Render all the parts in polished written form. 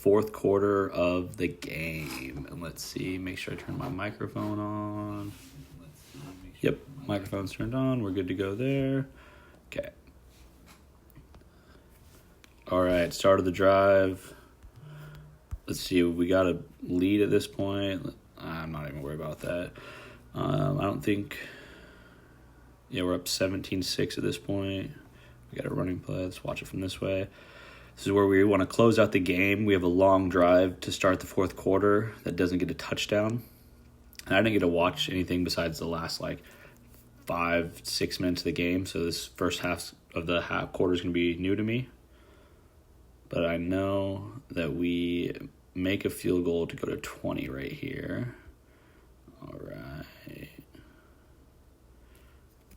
fourth quarter of the game. And let's see, make sure I turn my microphone on. Yep, microphone's turned on. We're good to go there. Okay. All right, start of the drive. Let's see, we got a lead at this point. I'm not even worried about that. I don't think... Yeah, we're up 17-6 at this point. We got a running play. Let's watch it from this way. This is where we want to close out the game. We have a long drive to start the fourth quarter that doesn't get a touchdown. And I didn't get to watch anything besides the last, 5-6 minutes of the game. So this first half of the quarter is going to be new to me. But I know that we make a field goal to go to 20 right here. All right.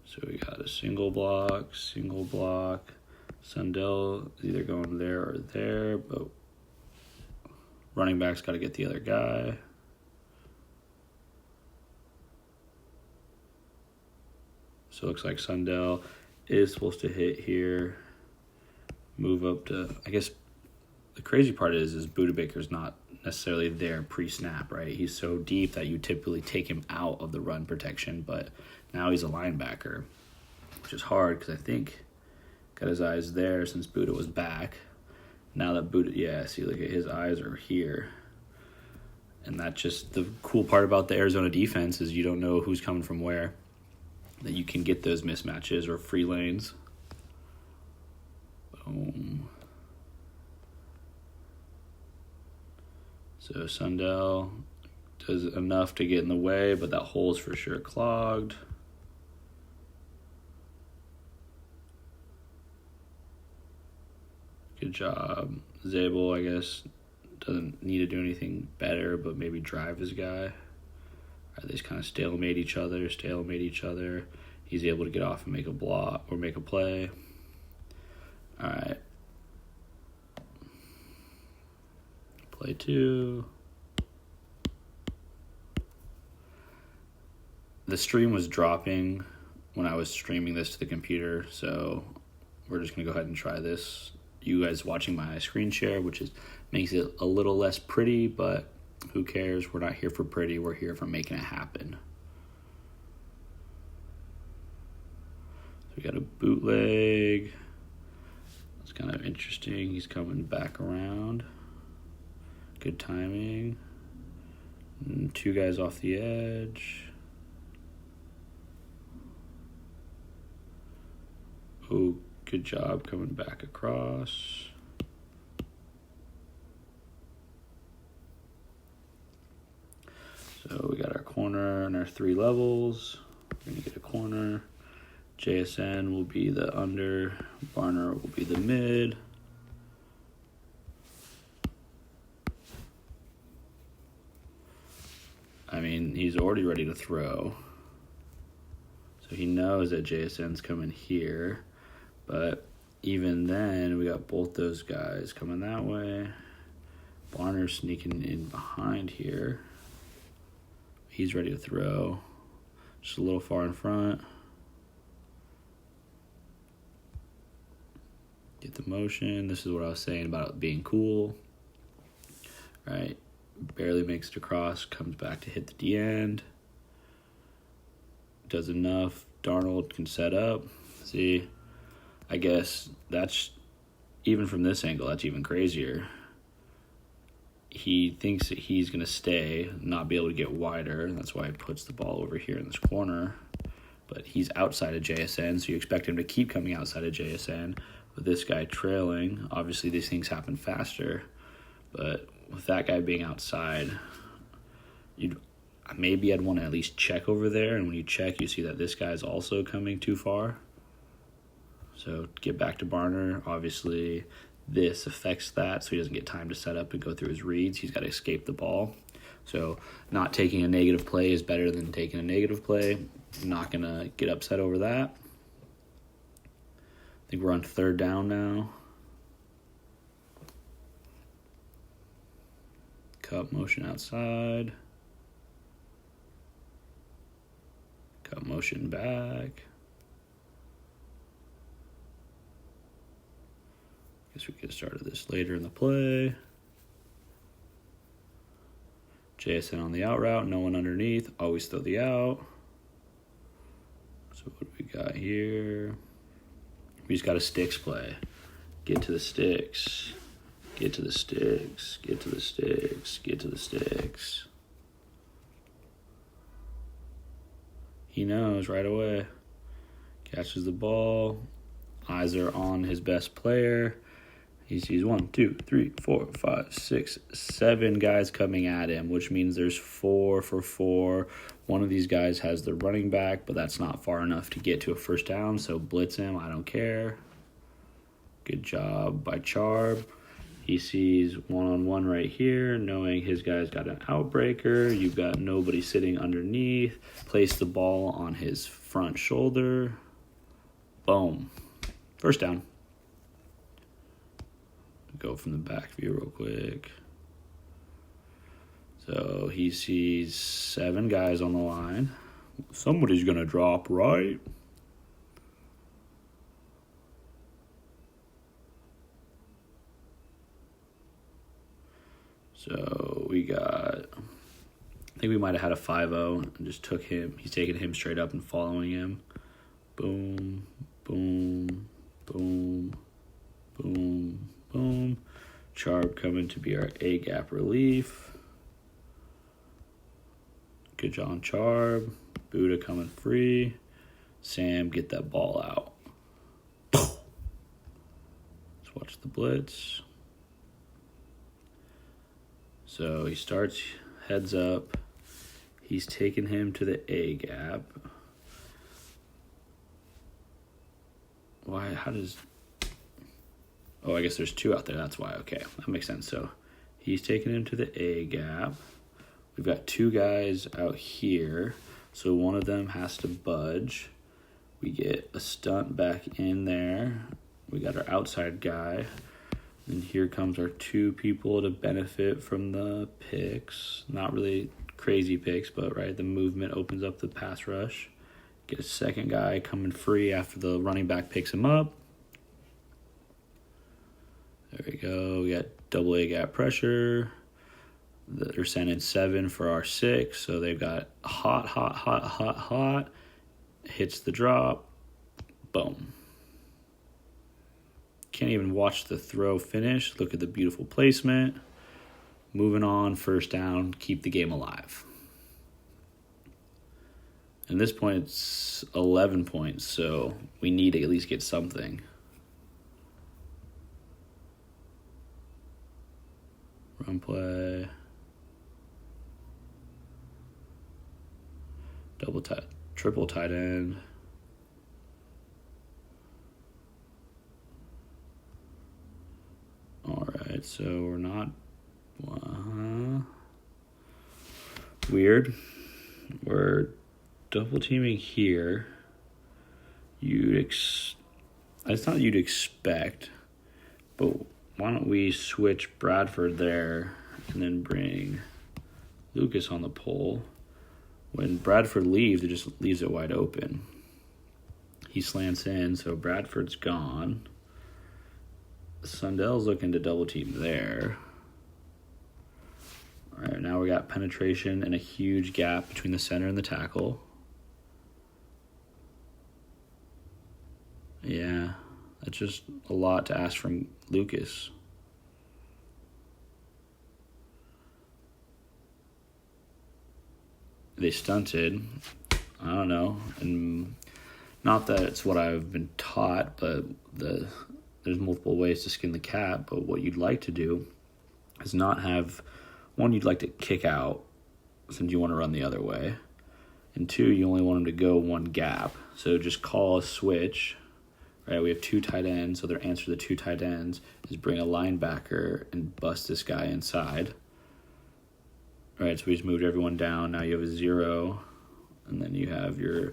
So we got a single block. Sundell is either going there or there, but running back's got to get the other guy. So it looks like Sundell is supposed to hit here. Move up to, I guess the crazy part is Budabaker's not necessarily there pre-snap, right? He's so deep that you typically take him out of the run protection, but now he's a linebacker, which is hard because I think got his eyes there since Buda was back. Now that Buda, see, look at his eyes are here. And that's just the cool part about the Arizona defense is you don't know who's coming from where, that you can get those mismatches or free lanes. Boom. So Sundell does enough to get in the way, but that hole's for sure clogged. Good job. Zabel, I guess, doesn't need to do anything better, but maybe drive his guy. They just kind of stalemate each other. He's able to get off and make a block or make a play. All right. Play 2. The stream was dropping when I was streaming this to the computer, so we're just going to go ahead and try this. You guys watching my screen share, which makes it a little less pretty, but who cares? We're not here for pretty. We're here for making it happen. So we got a bootleg. It's kind of interesting. He's coming back around. Good timing. And 2 guys off the edge. Oh, good job coming back across. So we got our corner and our 3 levels. We're going to get a corner. JSN will be the under. Barner will be the mid. I mean, he's already ready to throw. So he knows that JSN's coming here. But even then, we got both those guys coming that way. Barner's sneaking in behind here. He's ready to throw. Just a little far in front. Get the motion. This is what I was saying about it being cool. Right. Barely makes it across. Comes back to hit the D end. Does enough. Darnold can set up. See, I guess that's, even from this angle, that's even crazier. He thinks that he's going to stay, not be able to get wider. That's why he puts the ball over here in this corner. But he's outside of JSN, so you expect him to keep coming outside of JSN. With this guy trailing, obviously these things happen faster. But with that guy being outside, maybe I'd want to at least check over there. And when you check, you see that this guy's also coming too far. So get back to Barner. Obviously, this affects that, so he doesn't get time to set up and go through his reads. He's got to escape the ball. So not taking a negative play is better than taking a negative play. I'm not going to get upset over that. I think we're on 3rd down now. Cut motion outside. Cut motion back. Guess we could have started this later in the play. JSN on the out route, no one underneath, always throw the out. So what do we got here? We just got a sticks play. Get to the sticks. Get to the sticks. Get to the sticks. Get to the sticks. He knows right away. Catches the ball. Eyes are on his best player. He sees 1, 2, 3, 4, 5, 6, 7 guys coming at him, which means there's 4 for 4. One of these guys has the running back, but that's not far enough to get to a first down, so blitz him. I don't care. Good job by Charb. He sees one-on-one right here, knowing his guy's got an outbreaker. You've got nobody sitting underneath. Place the ball on his front shoulder. Boom. First down. Go from the back view real quick. So he sees 7 guys on the line. Somebody's going to drop, right? So we got, I think we might have had a 5-0 and just took him. He's taking him straight up and following him. Boom, boom, boom, boom, boom. Charb coming to be our A-gap relief. Good job, Charb. Buddha coming free. Sam, get that ball out. Let's watch the blitz. So he starts heads up. He's taking him to the A-gap. Why? How does... Oh, I guess there's 2 out there. That's why. Okay, that makes sense. So he's taking him to the A-gap. We've got 2 guys out here. So one of them has to budge. We get a stunt back in there. We got our outside guy. And here comes our 2 people to benefit from the picks. Not really crazy picks, but right, the movement opens up the pass rush. Get a second guy coming free after the running back picks him up. There we go. We got double A gap pressure. They're sending 7 for our 6, so they've got hot. Hits the drop. Boom. Can't even watch the throw finish. Look at the beautiful placement. Moving on, first down, keep the game alive. At this point, it's 11 points, so we need to at least get something. Run play. Triple tight end. All right, so we're not weird. We're double teaming here. It's not you'd expect, but why don't we switch Bradford there and then bring Lucas on the pole? When Bradford leaves, it just leaves it wide open. He slants in, so Bradford's gone. Sundell's looking to double team there. All right, now we got penetration and a huge gap between the center and the tackle. Yeah, that's just a lot to ask from Lucas. They stunted. I don't know. And not that it's what I've been taught, but there's multiple ways to skin the cat. But what you'd like to do is not have... One, you'd like to kick out since you want to run the other way. And 2, you only want them to go one gap. So just call a switch. Right, we have 2 tight ends, so their answer to the 2 tight ends is bring a linebacker and bust this guy inside. All right, so we just moved everyone down. Now you have a 0, and then you have your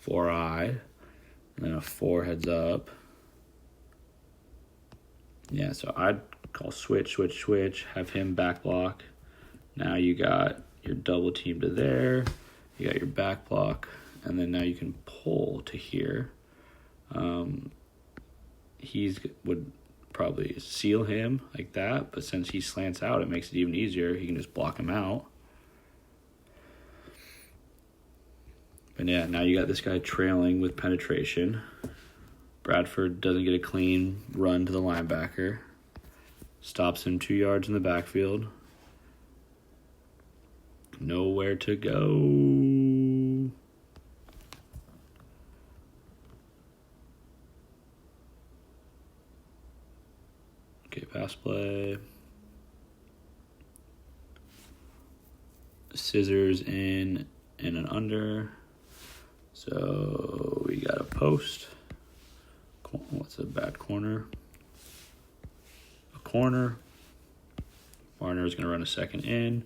4-eye, and then a 4 heads up. Yeah, so I'd call switch, have him back block. Now you got your double team to there. You got your back block, and then now you can pull to here. He would probably seal him like that, but since he slants out, it makes it even easier. He can just block him out. And yeah, now you got this guy trailing with penetration. Bradford doesn't get a clean run to the linebacker. Stops him 2 yards in the backfield. Nowhere to go. Okay, pass play. Scissors in and an under. So we got a post. What's a bad corner? A corner. Warner is going to run a second in.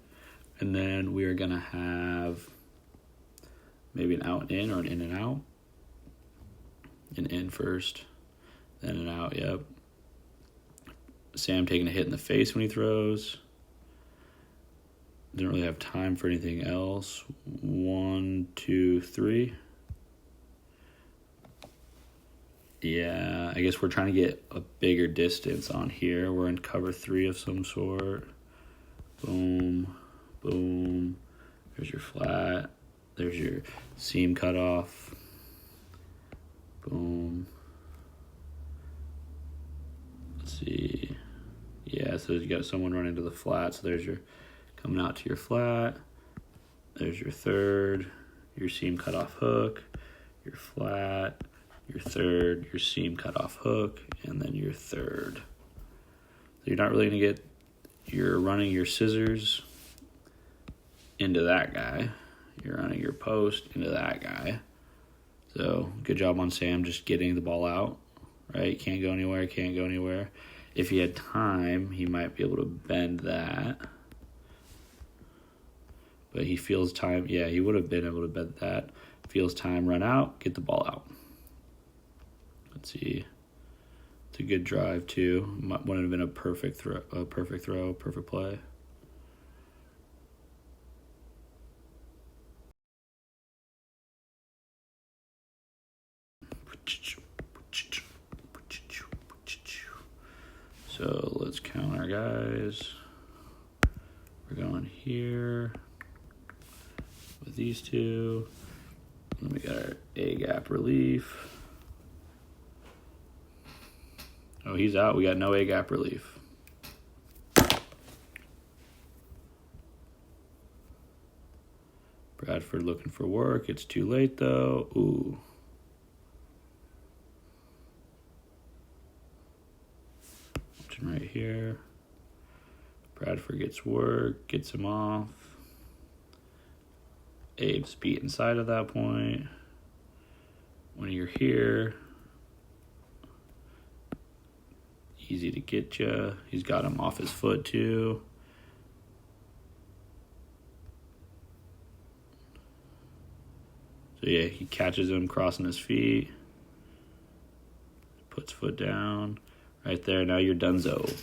And then we are going to have maybe an out and in or an in and out. An in first, then an out, yep. Sam taking a hit in the face when he throws. Didn't really have time for anything else. 1, 2, 3. Yeah, I guess we're trying to get a bigger distance on here. We're in cover 3 of some sort. Boom, boom. There's your flat. There's your seam cutoff. Boom. Let's see. Yeah, so you got someone running to the flat. So there's your coming out to your flat. There's your third, your seam cutoff hook, your flat, your third, your seam cutoff hook, and then your third. So you're not really going to get, you're running your scissors into that guy. You're running your post into that guy. So good job on Sam just getting the ball out, right? Can't go anywhere, can't go anywhere. If he had time, he might be able to bend that. But he feels time. Yeah, he would have been able to bend that. Feels time, run out, get the ball out. Let's see. It's a good drive, too. Wouldn't have been a perfect throw, perfect play. So let's count our guys. We're going here with these two. And we got our A-gap relief. Oh, he's out. We got no A-gap relief. Bradford looking for work. It's too late, though. Ooh. Watching right here. Bradford gets work, gets him off. Abe's beat inside at that point. When you're here, easy to get you. He's got him off his foot, too. So, yeah, he catches him crossing his feet. Puts foot down. Right there, now you're donezo.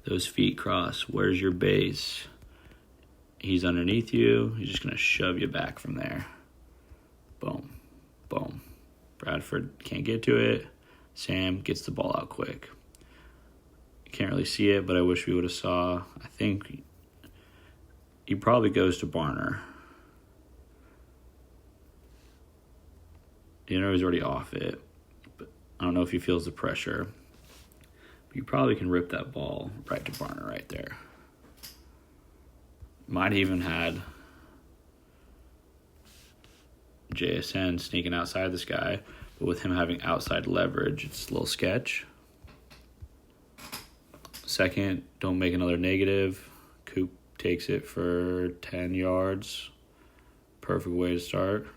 Those feet cross. Where's your base? He's underneath you. He's just going to shove you back from there. Boom. Boom. Bradford can't get to it. Sam gets the ball out quick. You can't really see it, but I wish we would have saw. I think he probably goes to Barner. You know he's already off it. But I don't know if he feels the pressure. But you probably can rip that ball right to Barner right there. Might even had JSN sneaking outside this guy, but with him having outside leverage, it's a little sketch. Second, don't make another negative. Coop takes it for 10 yards. Perfect way to start.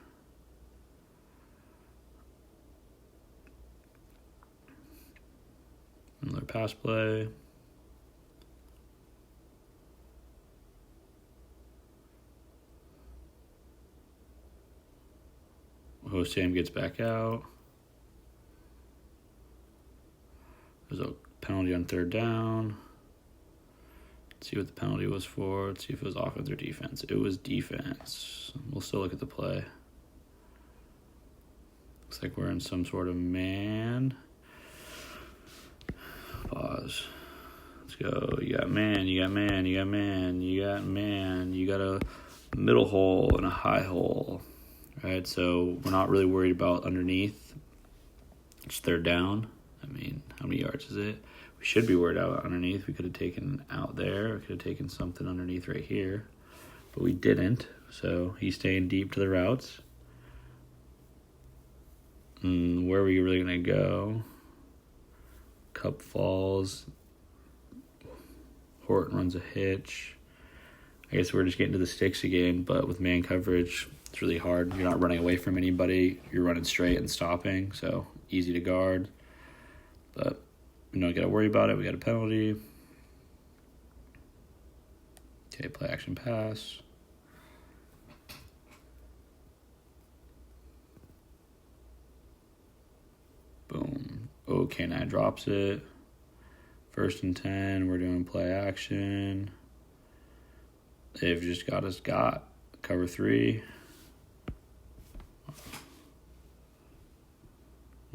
Another pass play. Sam gets back out. There's a penalty on third down. Let's see what the penalty was for. Let's see if it was offense or defense. It was defense. We'll still look at the play. Looks like we're in some sort of man. Pause. Let's go. You got man, you got man, you got man, you got man. You got a middle hole and a high hole. Right, so we're not really worried about underneath. It's third down. I mean, how many yards is it? We should be worried about underneath. We could have taken out there. We could have taken something underneath right here. But we didn't. So he's staying deep to the routes. Where are we really going to go? Cup falls. Horton runs a hitch. I guess we're just getting to the sticks again, but with man coverage, it's really hard. You're not running away from anybody. You're running straight and stopping, so easy to guard. But we don't got to worry about it. We got a penalty. Okay, play action pass. Boom. Oh, K9 drops it. 1st and 10. We're doing play action. They've just got us cover 3.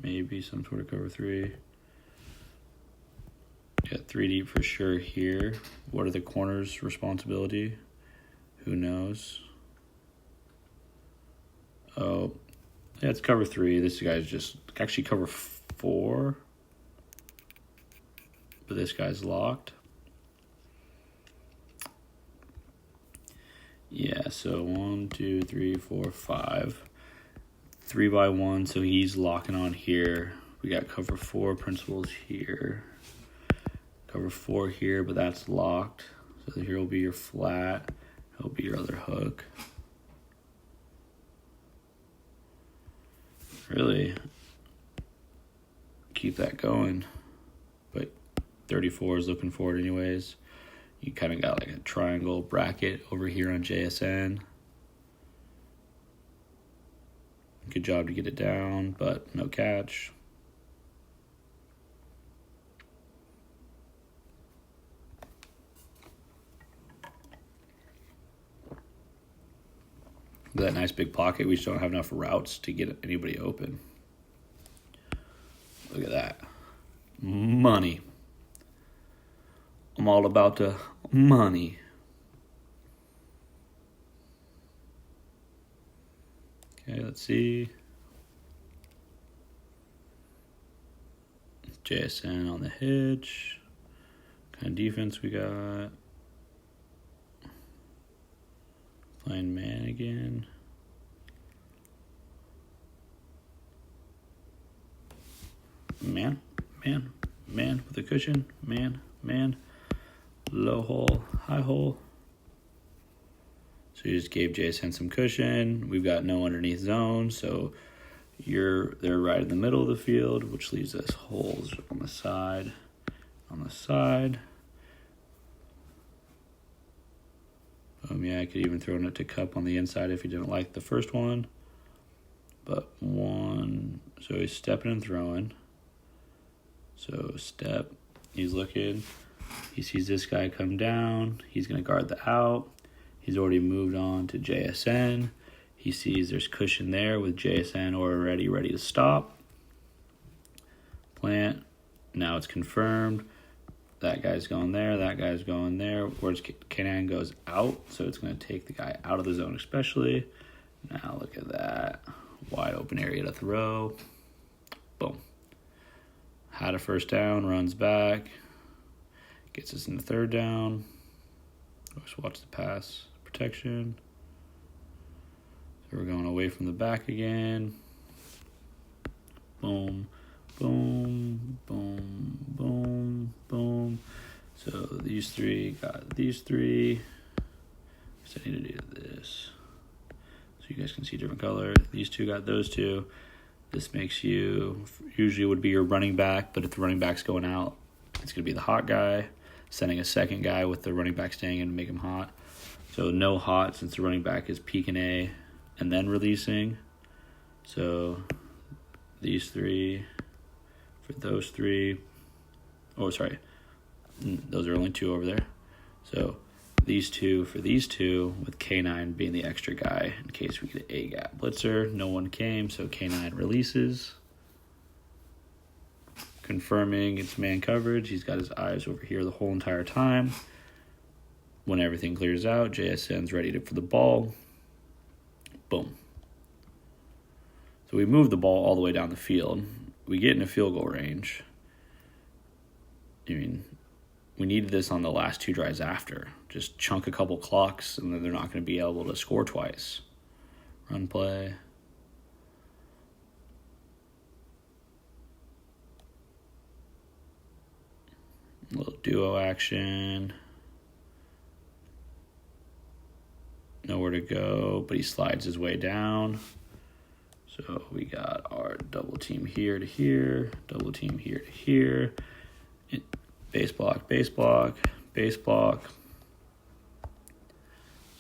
Maybe some sort of cover 3. Got 3 deep for sure here. What are the corners' responsibility? Who knows? Oh, yeah, it's cover 3. This guy's just actually cover 4. But this guy's locked. Yeah, so 1, 2, 3, 4, 5. 3 by 1, so he's locking on here. We got cover 4 principles here. Cover 4 here, but that's locked. So here will be your flat. He'll be your other hook. Really keep that going. But 34 is looking for it anyways. You kind of got like a triangle bracket over here on JSN. Good job to get it down, but no catch. That nice big pocket, we just don't have enough routes to get anybody open. Look at that. Money. I'm all about the money. Okay, let's see. JSN on the hitch. What kind of defense we got? Playing man again. Man with a cushion. Man. Low hole, high hole. So you just gave JSN some cushion. We've got no underneath zone, so they're right in the middle of the field, which leaves us holes on the side. I could even throw it to Cup on the inside if he didn't like the first one. But so he's stepping and throwing. So step, he's looking. He sees this guy come down. He's going to guard the out. He's already moved on to JSN. He sees there's cushion there with JSN already ready to stop. Plant. Now it's confirmed. That guy's going there. That guy's going there. Whereas K9 goes out, so it's going to take the guy out of the zone especially. Now look at that. Wide open area to throw. Boom. Had a first down, runs back. Gets us in the third down. Let's watch the pass protection. So we're going away from the back again. Boom, boom, boom, boom, boom. So these 3 got these 3. So I need to do this. So you guys can see different color. These 2 got those 2. This makes you, usually would be your running back, but if the running back's going out, it's going to be the hot guy. Sending a second guy with the running back staying in to make him hot. So no hot since the running back is peeking A and then releasing. So these 3 for those 3. Oh, sorry. Those are only 2 over there. So these 2 for these 2 with K9 being the extra guy in case we get an A-gap blitzer. No one came, so K9 releases. Confirming it's man coverage. He's got his eyes over here the whole entire time. When everything clears out, JSN's ready for the ball. Boom. So we move the ball all the way down the field. We get into field goal range. I mean, we needed this on the last 2 drives after. Just chunk a couple clocks, and then they're not going to be able to score twice. Run play. A little duo action. Nowhere to go, but he slides his way down. So we got our double team here to here, double team here to here. Base block, base block, base block.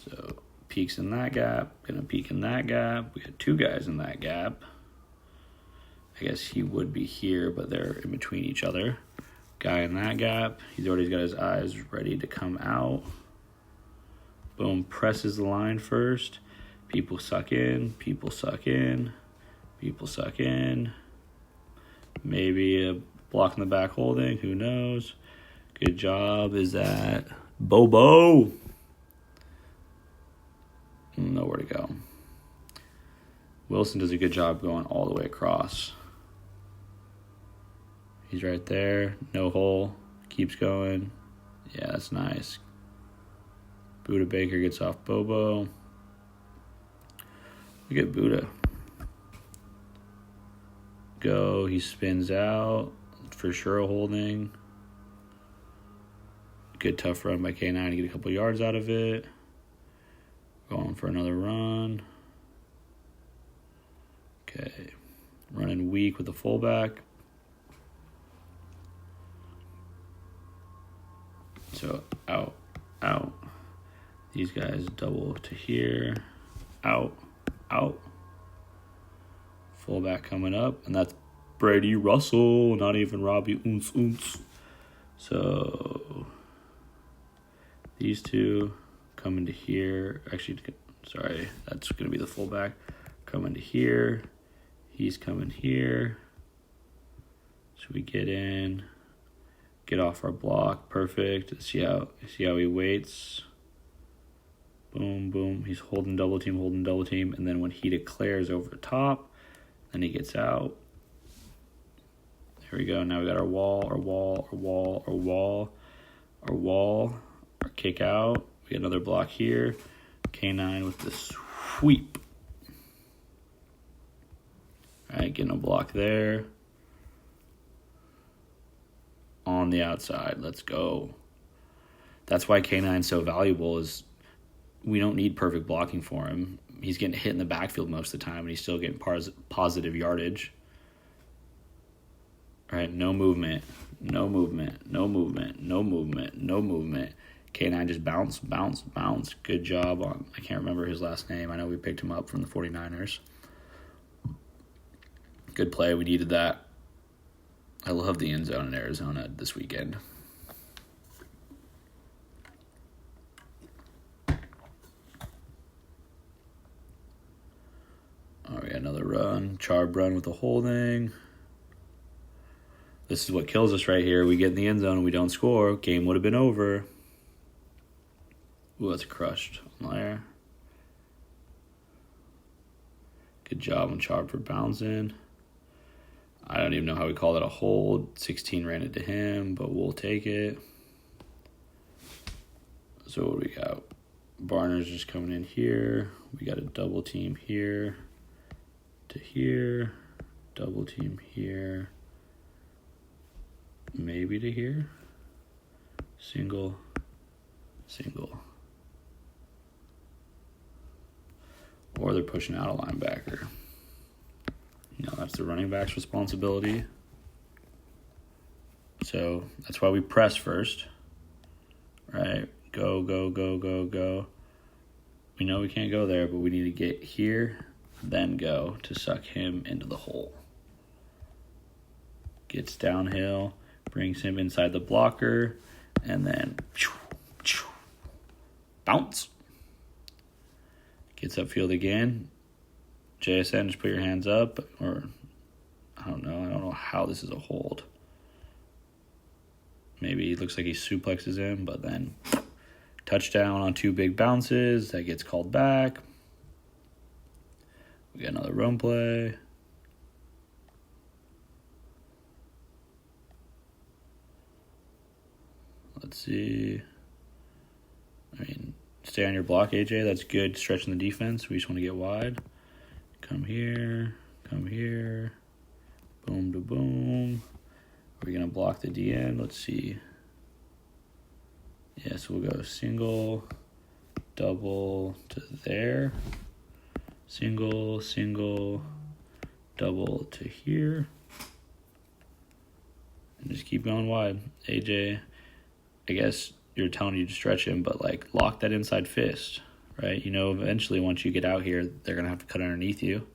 So peeks in that gap, gonna peek in that gap. We got 2 guys in that gap. I guess he would be here, but they're in between each other. Guy in that gap, he's already got his eyes ready to come out. Boom, presses the line first. People suck in, people suck in, people suck in. Maybe a block in the back holding, who knows. Good job, is that Bobo? Nowhere to go. Wilson does a good job going all the way across. He's right there, no hole, keeps going. Yeah, that's nice. Buda Baker gets off Bobo. Look at Buda. Go, he spins out. For sure a holding. Good tough run by K9 to get a couple yards out of it. Going for another run. Okay. Running weak with the fullback. So out, out. These guys double to here. Out, out. Fullback coming up. And that's Brady Russell. Not even Robbie Oons. So these 2 come into here. Actually, sorry. That's going to be the fullback. Coming to here. He's coming here. So we get in. Get off our block. Perfect. See how he waits. Boom, boom. He's holding double team. And then when he declares over the top, then he gets out. There we go. Now we got our wall, our kick out. We got another block here. K9 with the sweep. All right, getting a block there. On the outside. Let's go. That's why K9's so valuable is we don't need perfect blocking for him. He's getting hit in the backfield most of the time, and he's still getting positive yardage. All right, no movement. K9 just bounce. Good job on, I can't remember his last name. I know we picked him up from the 49ers. Good play. We needed that. I love the end zone in Arizona this weekend. Oh, we got another run. Charb run with the holding. This is what kills us right here. We get in the end zone and we don't score. Game would have been over. Ooh, that's crushed on there. Good job on Charb for bouncing. I don't even know how we call that a hold. 16 ran it to him, but we'll take it. So what do we got? Barner's just coming in here. We got a double team here to here. Double team here. Maybe to here. Single. Or they're pushing out a linebacker. No, that's the running back's responsibility. So that's why we press first. Right? Go. We know we can't go there, but we need to get here, then go to suck him into the hole. Gets downhill, brings him inside the blocker, and then bounce. Gets upfield again. JSN, just put your hands up, or I don't know how this is a hold. Maybe it looks like he suplexes him, but then touchdown on 2 big bounces. That gets called back. We got another run play. Let's see. Stay on your block, AJ. That's good, stretching the defense. We just want to get wide. Come here. Boom to boom. We're going to block the DN. Let's see. Yeah, so we'll go single, double to there. Single, double to here. And just keep going wide. AJ, I guess you're telling you to stretch him, but lock that inside fist, right? Eventually once you get out here, they're going to have to cut underneath you.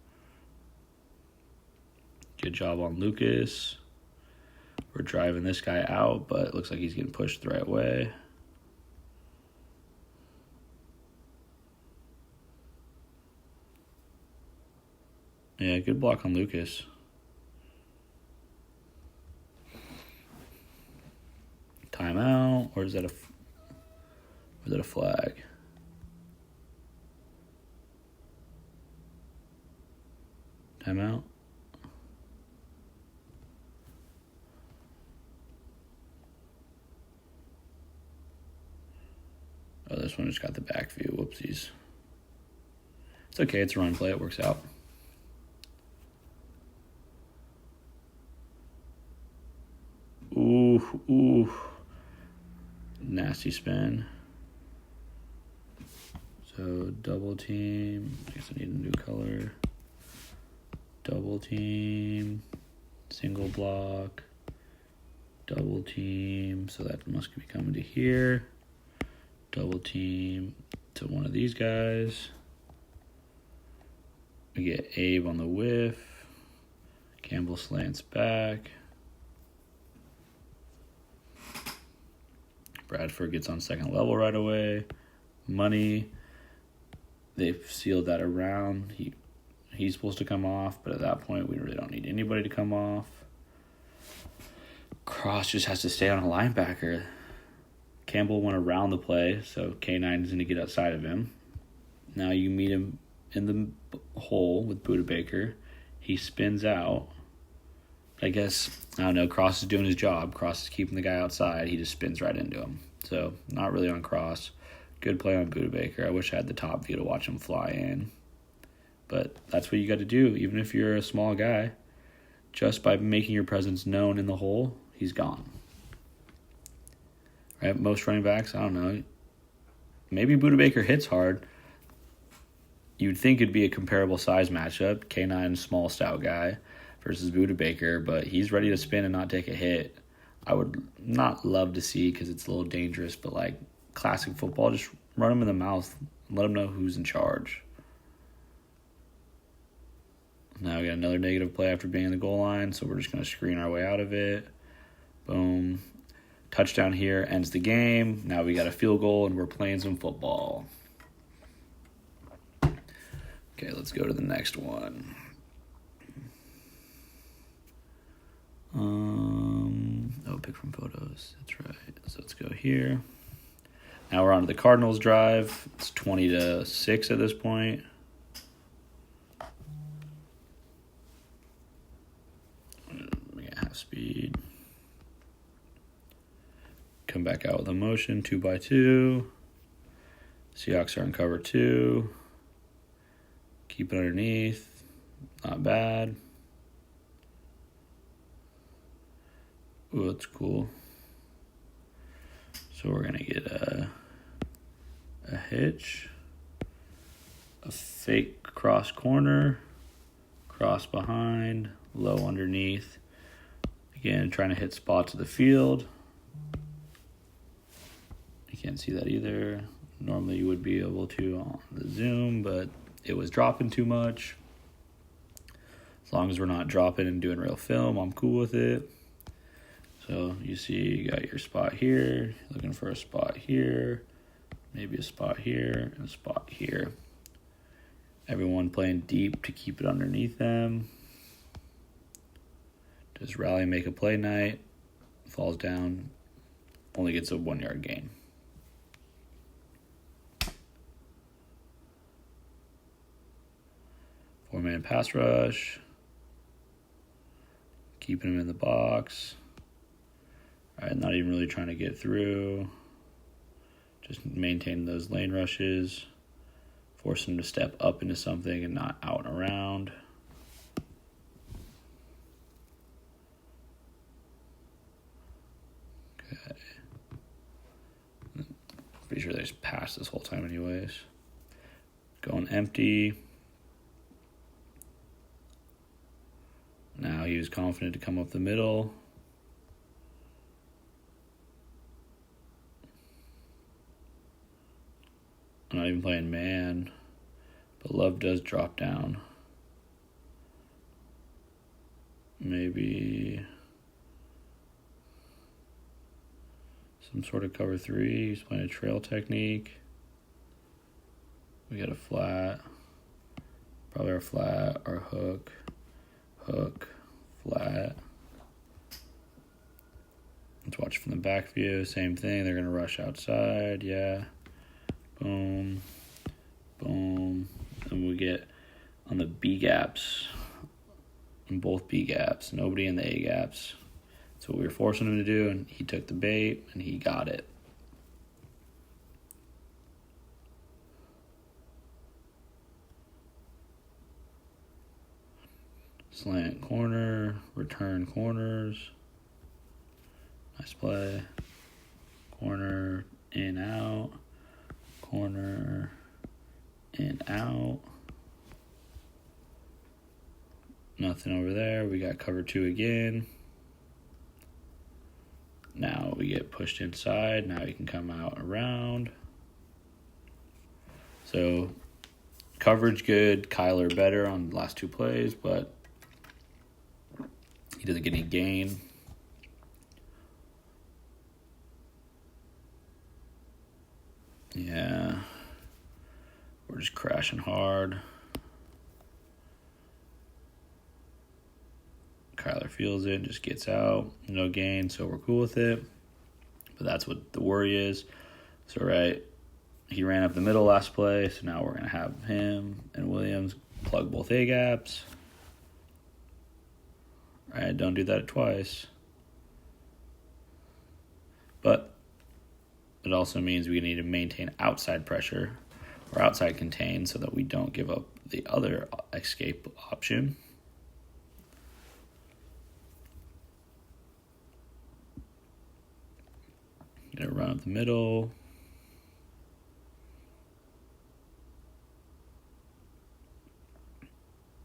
Good job on Lucas. We're driving this guy out, but it looks like he's getting pushed the right way. Yeah, good block on Lucas. Timeout, or is that a flag? Timeout. Oh, this one just got the back view. Whoopsies. It's okay. It's a run play. It works out. Ooh. Nasty spin. So double team. I guess I need a new color. Double team. Single block. Double team. So that must be coming to here. Double team to one of these guys. We get Abe on the whiff. Campbell slants back. Bradford gets on second level right away. Money. They've sealed that around. He's supposed to come off, but at that point, we really don't need anybody to come off. Cross just has to stay on a linebacker. Campbell went around the play, so K9 is going to get outside of him. Now you meet him in the hole with Buda Baker. He spins out. I guess, I don't know, Cross is doing his job. Cross is keeping the guy outside. He just spins right into him. So, not really on Cross. Good play on Buda Baker. I wish I had the top view to watch him fly in. But that's what you got to do, even if you're a small guy. Just by making your presence known in the hole, he's gone. Right? Most running backs, I don't know. Maybe Buda Baker hits hard. You'd think it'd be a comparable size matchup. K9, small, stout guy versus Buda Baker, but he's ready to spin and not take a hit. I would not love to see because it's a little dangerous, but classic football, just run him in the mouth and let him know who's in charge. Now we got another negative play after being in the goal line, so we're just going to screen our way out of it. Boom. Touchdown here ends the game. Now we got a field goal, and we're playing some football. Okay, let's go to the next one. Pick from photos. That's right. So let's go here. Now we're on to the Cardinals drive. It's 20-6 at this point. We got half speed. Come back out with a motion, 2x2. Seahawks are in cover 2. Keep it underneath. Not bad. Ooh, that's cool. So we're going to get a hitch, a fake cross corner, cross behind, low underneath. Again, trying to hit spots of the field. You can't see that either. Normally you would be able to on the zoom, but it was dropping too much. As long as we're not dropping and doing real film, I'm cool with it. So you see you got your spot here, looking for a spot here, maybe a spot here, and a spot here. Everyone playing deep to keep it underneath them. Does rally make a play night, falls down, only gets a 1-yard gain. Four-man pass rush. Keeping him in the box. All right, not even really trying to get through. Just maintain those lane rushes. Force him to step up into something and not out and around. Okay. Pretty sure they just passed this whole time anyways. Going empty. Now he was confident to come up the middle. I'm not even playing man, but Love does drop down. Maybe some sort of cover 3. He's playing a trail technique. We got a flat. Probably our flat, our hook, flat. Let's watch from the back view. Same thing. They're going to rush outside. Yeah. Boom. Boom. And we get on the B gaps. In both B gaps. Nobody in the A gaps. That's what we were forcing him to do. And he took the bait and he got it. Slant corner. Return corners. Nice play. Corner. In, out. Corner, in, out. Nothing over there. We got cover 2 again. Now we get pushed inside. Now he can come out around. So coverage good. Kyler better on the last 2 plays, but he doesn't get any gain. Yeah, we're just crashing hard. Kyler feels it, just gets out. No gain, so we're cool with it. But that's what the worry is. So, right, he ran up the middle last play, so now we're going to have him and Williams plug both A gaps. Right, don't do that twice. But it also means we need to maintain outside pressure or outside contain so that we don't give up the other escape option. Gonna run up the middle.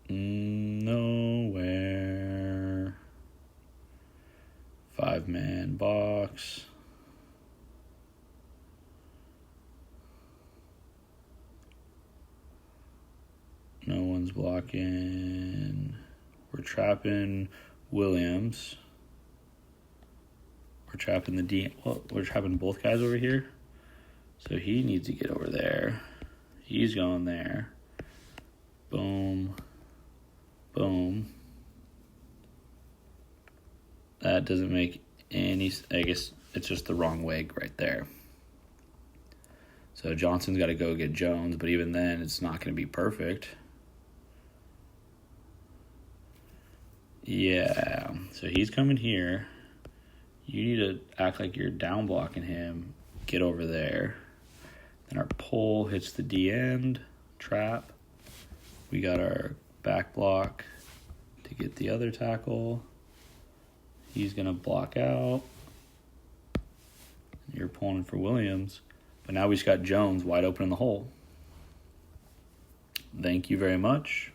Nowhere. 5-man box. No one's blocking. We're trapping Williams. We're trapping the D. Well, we're trapping both guys over here. So he needs to get over there. He's going there. Boom. Boom. That doesn't make any... I guess it's just the wrong way right there. So Johnson's got to go get Jones, but even then, it's not going to be perfect. Yeah, so he's coming here. You need to act like you're down blocking him. Get over there. Then our pull hits the D end. Trap. We got our back block to get the other tackle. He's going to block out. You're pulling for Williams. But now we just got Jones wide open in the hole. Thank you very much.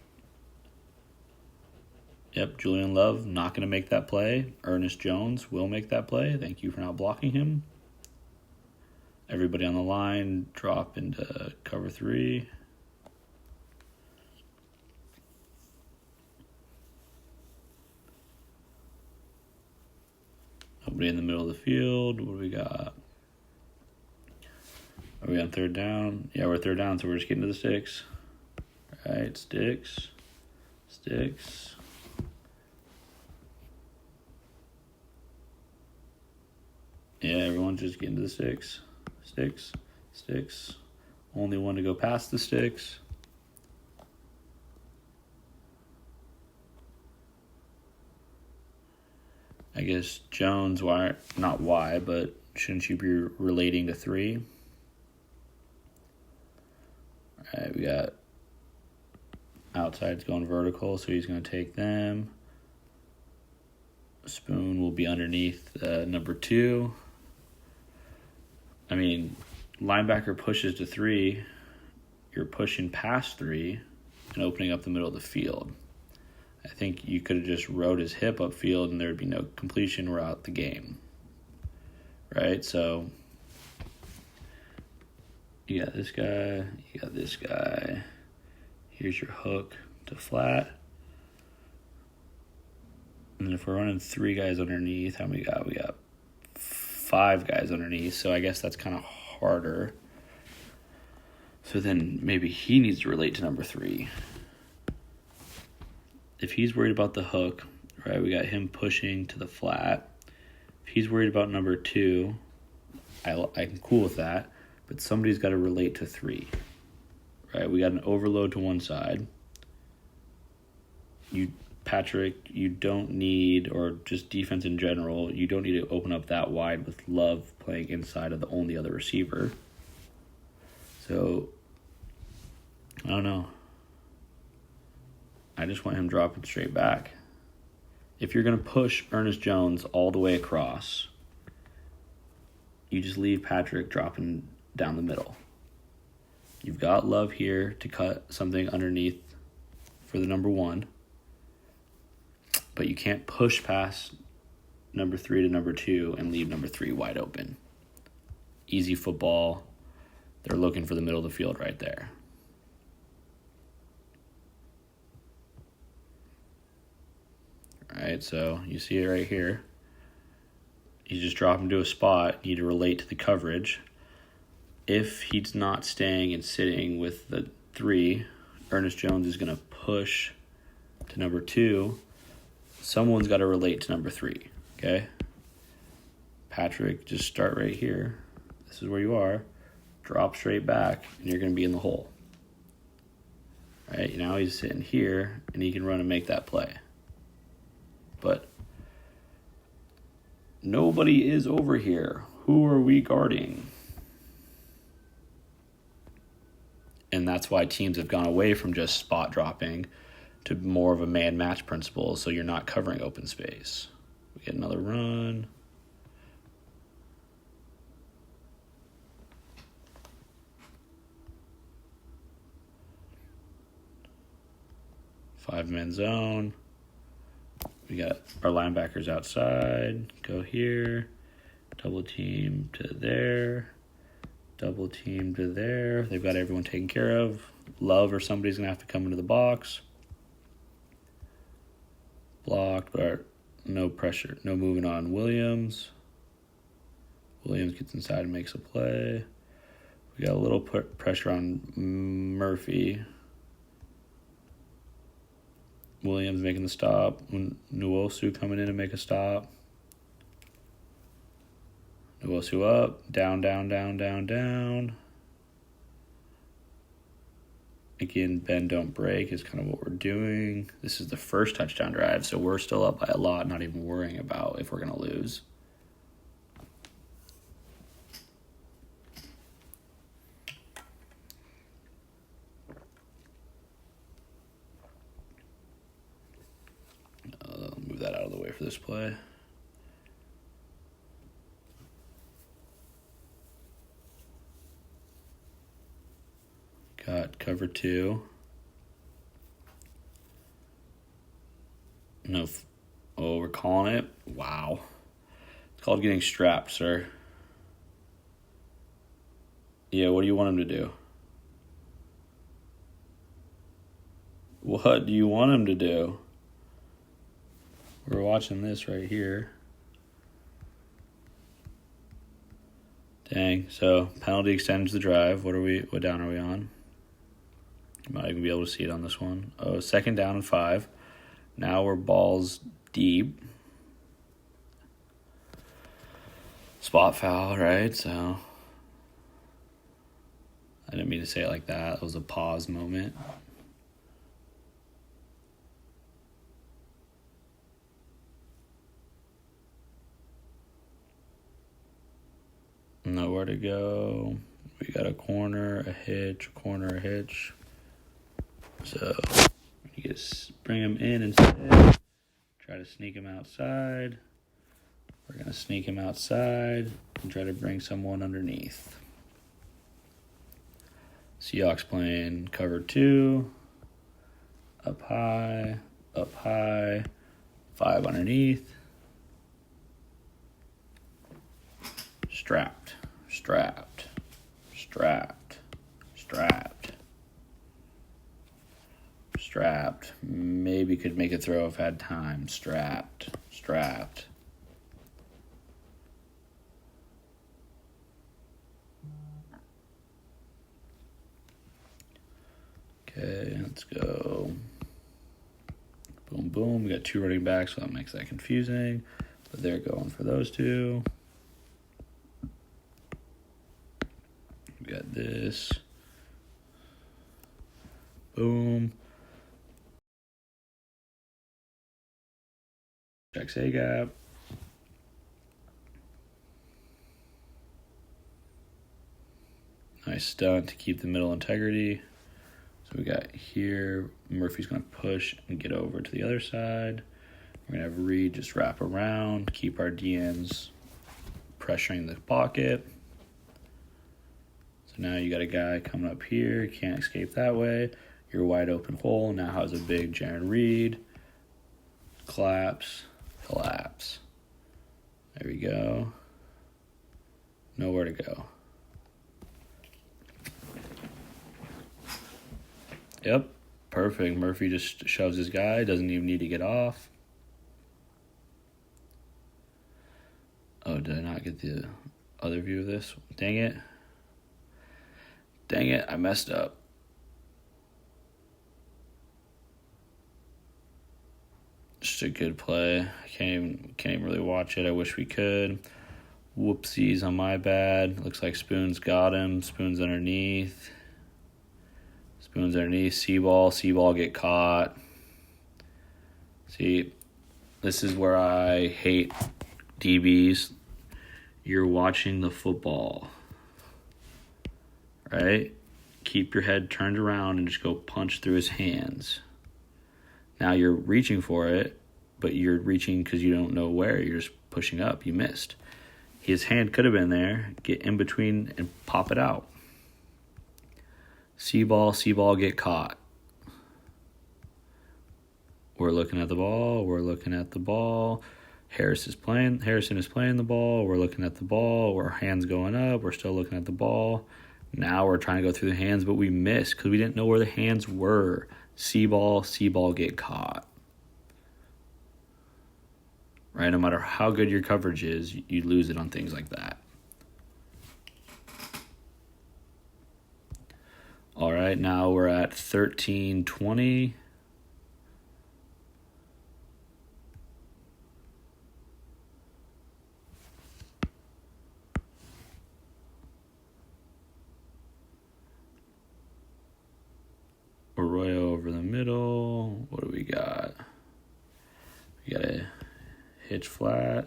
Yep, Julian Love not going to make that play. Ernest Jones will make that play. Thank you for not blocking him. Everybody on the line drop into cover 3. Nobody in the middle of the field. What do we got? Are we on third down? Yeah, we're third down, so we're just getting to the sticks. All right, sticks. Yeah, everyone's just getting to the sticks. Sticks. Only one to go past the sticks. I guess Jones, not why, but shouldn't you be relating to 3? All right, we got outside's going vertical, so he's going to take them. Spoon will be underneath number 2. I mean, linebacker pushes to 3. You're pushing past 3 and opening up the middle of the field. I think you could have just rode his hip upfield and there would be no completion. We're out the game. Right? So you got this guy, you got this guy. Here's your hook to flat. And then if we're running 3 guys underneath, how many got? We got 5 guys underneath, so I guess that's kind of harder. So then maybe he needs to relate to number 3. If he's worried about the hook, right, we got him pushing to the flat. If he's worried about number 2, I'm cool with that, but somebody's got to relate to 3. Right, we got an overload to one side. Patrick, you don't need, or just defense in general, you don't need to open up that wide with Love playing inside of the only other receiver. So, I don't know. I just want him dropping straight back. If you're going to push Ernest Jones all the way across, you just leave Patrick dropping down the middle. You've got Love here to cut something underneath for the number 1. But you can't push past number 3 to number 2 and leave number 3 wide open. Easy football. They're looking for the middle of the field right there. All right, so you see it right here. You just drop him to a spot. You need to relate to the coverage. If he's not staying and sitting with the 3, Ernest Jones is going to push to number 2. Someone's got to relate to number 3, okay? Patrick, just start right here. This is where you are. Drop straight back, and you're going to be in the hole. Right? Now he's sitting here, and he can run and make that play. But nobody is over here. Who are we guarding? And that's why teams have gone away from just spot dropping to more of a man-match principle, so you're not covering open space. We get another run. Five-man zone. We got our linebackers outside. Go here. Double team to there. Double team to there. They've got everyone taken care of. Love or somebody's going to have to come into the box. Blocked, but no pressure. No moving on Williams. Williams gets inside and makes a play. We got a little pressure on Murphy. Williams making the stop. Nwosu coming in to make a stop. Nwosu up. Down, down, down, down, down. Again, bend, don't break is kind of what we're doing. This is the first touchdown drive, so we're still up by a lot, not even worrying about if we're going to lose. Move that out of the way for this play. Got cover 2. No. Oh, we're calling it? Wow. It's called getting strapped, sir. Yeah, what do you want him to do? What do you want him to do? We're watching this right here. Dang. So, penalty extends the drive. What down are we on? You might even be able to see it on this one. Oh, 2nd down and 5. Now we're balls deep. Spot foul, right? So I didn't mean to say it like that. It was a pause moment. Nowhere to go. We got a corner, a hitch, a corner, a hitch. So you just bring him in instead. Try to sneak him outside. We're going to sneak him outside and try to bring someone underneath. Seahawks playing cover 2. Up high, 5 underneath. Strapped. Maybe could make a throw if had time. Strapped. Okay, let's go. Boom, boom. We got 2 running backs, so that makes that confusing. But they're going for those 2. We got this. Boom. Checks A gap. Nice stunt to keep the middle integrity. So we got here, Murphy's going to push and get over to the other side. We're going to have Reed just wrap around, keep our DNs pressuring the pocket. So now you got a guy coming up here, can't escape that way. Your wide open hole now has a big Jaron Reed. Collapse. There we go. Nowhere to go. Yep, perfect. Murphy just shoves his guy, doesn't even need to get off. Oh, did I not get the other view of this? Dang it, I messed up. Just a good play. I can't even really watch it. I wish we could. Whoopsies on my bad. Looks like Spoon's got him. Spoon's underneath. C-ball get caught. See, this is where I hate DBs. You're watching the football, right? Keep your head turned around and just go punch through his hands. Now you're reaching for it, but you're reaching because you don't know where. You're just pushing up. You missed. His hand could have been there. Get in between and pop it out. C-ball, get caught. We're looking at the ball. Harrison is playing the ball. We're looking at the ball. Our hands going up. We're still looking at the ball. Now we're trying to go through the hands, but we missed because we didn't know where the hands were. C-ball, get caught. Right? No matter how good your coverage is, you lose it on things like that. All right, now we're at 13-20. Arroyo over the middle. What do we got? We got a hitch flat.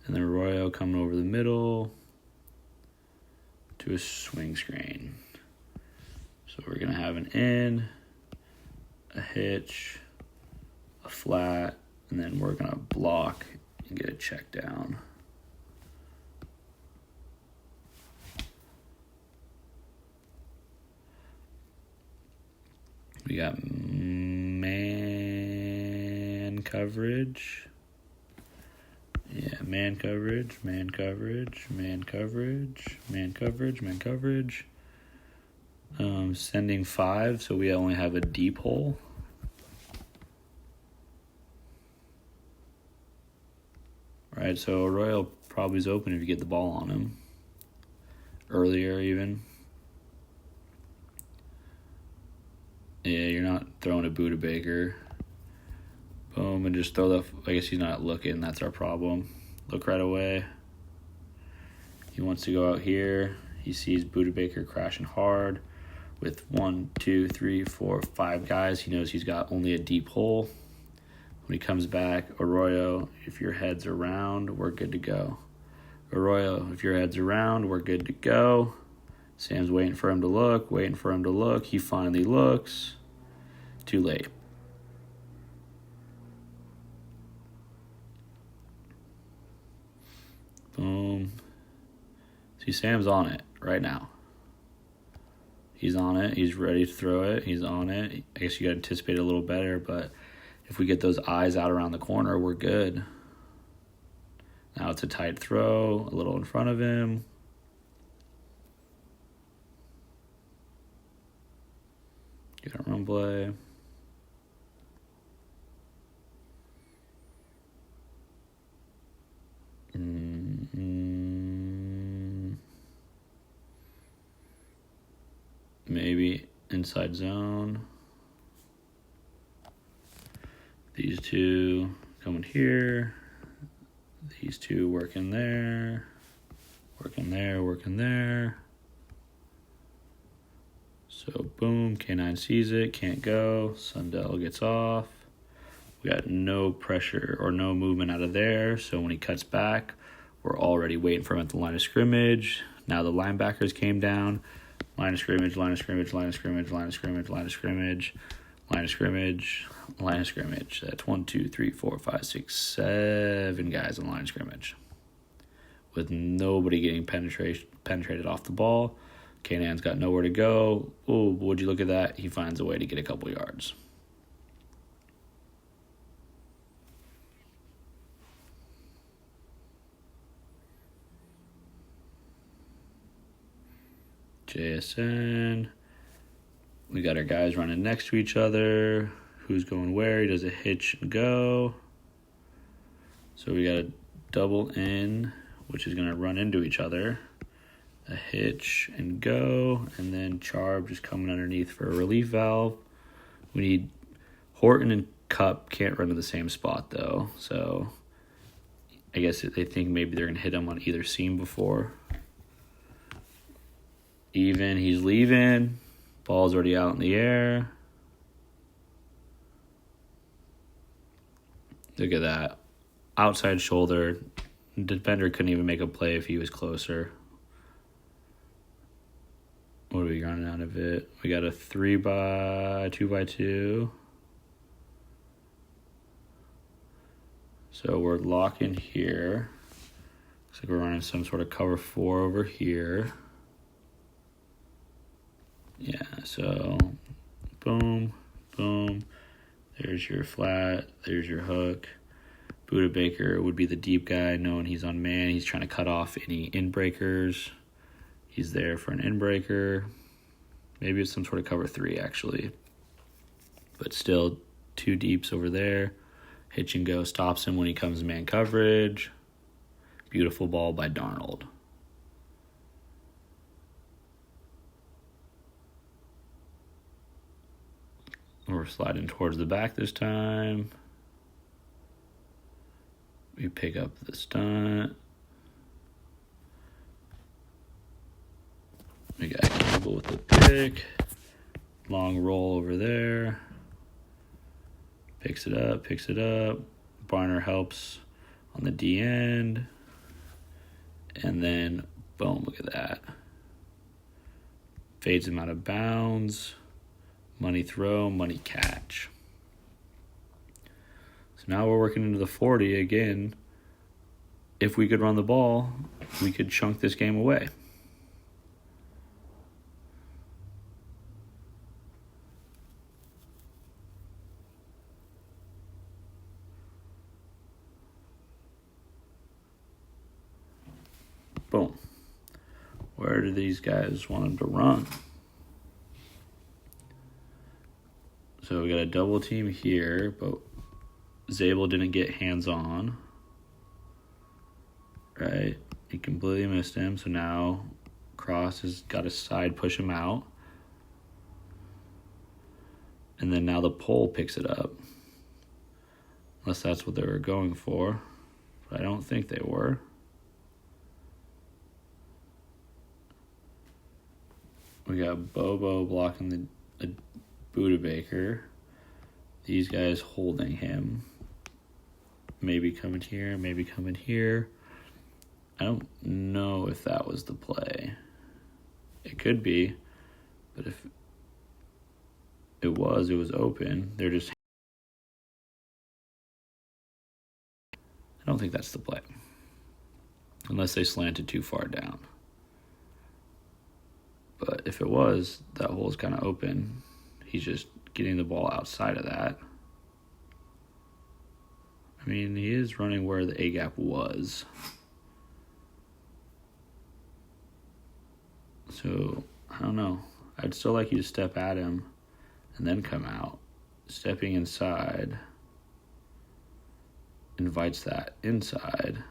And then Arroyo coming over the middle to a swing screen. So we're going to have an in, a hitch, a flat, and then we're going to block and get a check down. We got man coverage. Yeah, man coverage. Sending 5, so we only have a deep hole. Right, so Arroyo probably is open if you get the ball on him. Earlier even. Yeah, you're not throwing a Buda Baker. Boom, and just throw the... I guess he's not looking. That's our problem. Look right away. He wants to go out here. He sees Buda Baker crashing hard with 1, 2, 3, 4, 5 guys. He knows he's got only a deep hole. When he comes back, Arroyo, if your head's around, we're good to go. Arroyo, if your head's around, we're good to go. Sam's waiting for him to look. He finally looks. Too late. Boom. See, Sam's on it right now. He's on it. He's ready to throw it. He's on it. I guess you got to anticipate it a little better, but if we get those eyes out around the corner, we're good. Now it's a tight throw, a little in front of him. Get a run play. Maybe inside zone. These two coming here. These two working there. Working there. So boom, K9 sees it, can't go. Sundell gets off. We got no pressure or no movement out of there. So when he cuts back, we're already waiting for him at the line of scrimmage. Now the linebackers came down. Line of scrimmage. That's 1, 2, 3, 4, 5, 6, 7 guys on line of scrimmage. With nobody getting penetrated off the ball. Kanan's got nowhere to go. Oh, would you look at that? He finds a way to get a couple yards. JSN. We got our guys running next to each other. Who's going where? He does a hitch and go. So we got a double in, which is going to run into each other. A hitch and go. And then Charb just coming underneath for a relief valve. We need Horton and Cup can't run to the same spot, though. So I guess they think maybe they're going to hit him on either seam before. Even, he's leaving. Ball's already out in the air. Look at that. Outside shoulder. Defender couldn't even make a play if he was closer. What are we running out of it? We got a 2x2. So we're locking here. Looks like we're running some sort of cover 4 over here. Yeah, so boom, boom. There's your flat. There's your hook. Buda Baker would be the deep guy, knowing he's on man. He's trying to cut off any in-breakers. He's there for an in-breaker. Maybe it's some sort of cover 3, actually. But still, 2 deeps over there. Hitch and go stops him when he comes man coverage. Beautiful ball by Darnold. We're sliding towards the back this time. We pick up the stunt. We got Campbell with the pick. Long roll over there. Picks it up. Barner helps on the D end. And then, boom, look at that. Fades him out of bounds. Money throw, money catch. So now we're working into the 40 again. If we could run the ball, we could chunk this game away. Boom. Where do these guys want them to run? So we got a double team here, but Zabel didn't get hands-on. Right? He completely missed him, so now Cross has got a side push him out. And then now the pole picks it up. Unless that's what they were going for. But I don't think they were. We got Bobo blocking the Buda Baker. These guys holding him. Maybe coming here. I don't know if that was the play. It could be, but if it was open. I don't think that's the play. Unless they slanted too far down. But if it was, that hole is kind of open. He's just getting the ball outside of that. I mean, he is running where the A-gap was. So, I don't know. I'd still like you to step at him and then come out. Stepping inside invites that inside,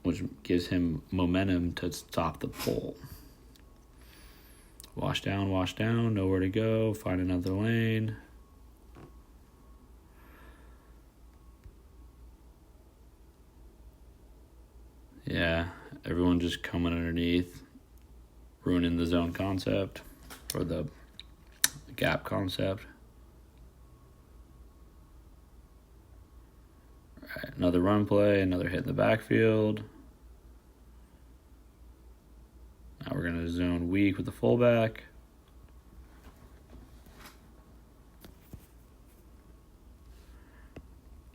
which gives him momentum to stop the pull. Wash down, nowhere to go, find another lane. Yeah, everyone just coming underneath, ruining the zone concept or the gap concept. All right, another run play, another hit in the backfield. Now we're going to zone weak with the fullback.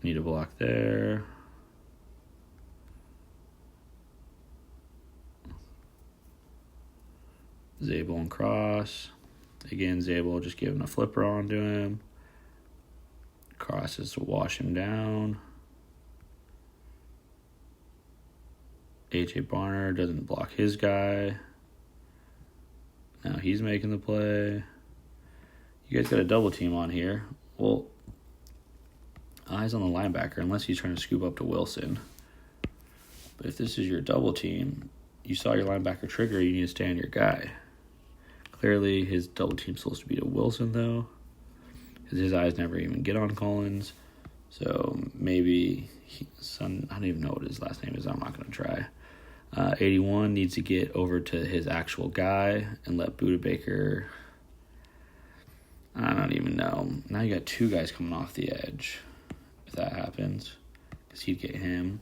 Need a block there. Zabel and Cross. Again, Zabel just giving a flipper onto him. Cross is to wash him down. A.J. Barner doesn't block his guy. Now he's making the play. You guys got a double team on here. Well, eyes on the linebacker unless he's trying to scoop up to Wilson. But if this is your double team, you saw your linebacker trigger, you need to stay on your guy. Clearly, his double team's supposed to be to Wilson, though, because his eyes never even get on Collins. So maybe I don't even know what his last name is. I'm not going to try. 81 needs to get over to his actual guy and let Buda Baker. I don't even know. Now you got two guys coming off the edge. If that happens, because he'd get him.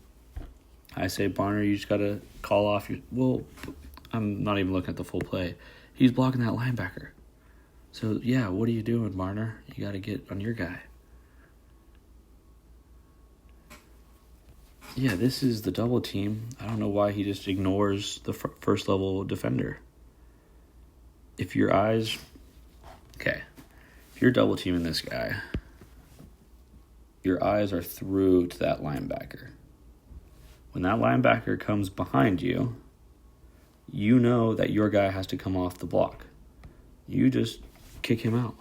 I say, Barner, you just got to call off your... Well, I'm not even looking at the full play. He's blocking that linebacker. So, yeah, what are you doing, Barner? You got to get on your guy. Yeah, this is the double team. I don't know why he just ignores the first level defender. If your eyes... Okay. If you're double teaming this guy, your eyes are through to that linebacker. When that linebacker comes behind you, you know that your guy has to come off the block. You just kick him out.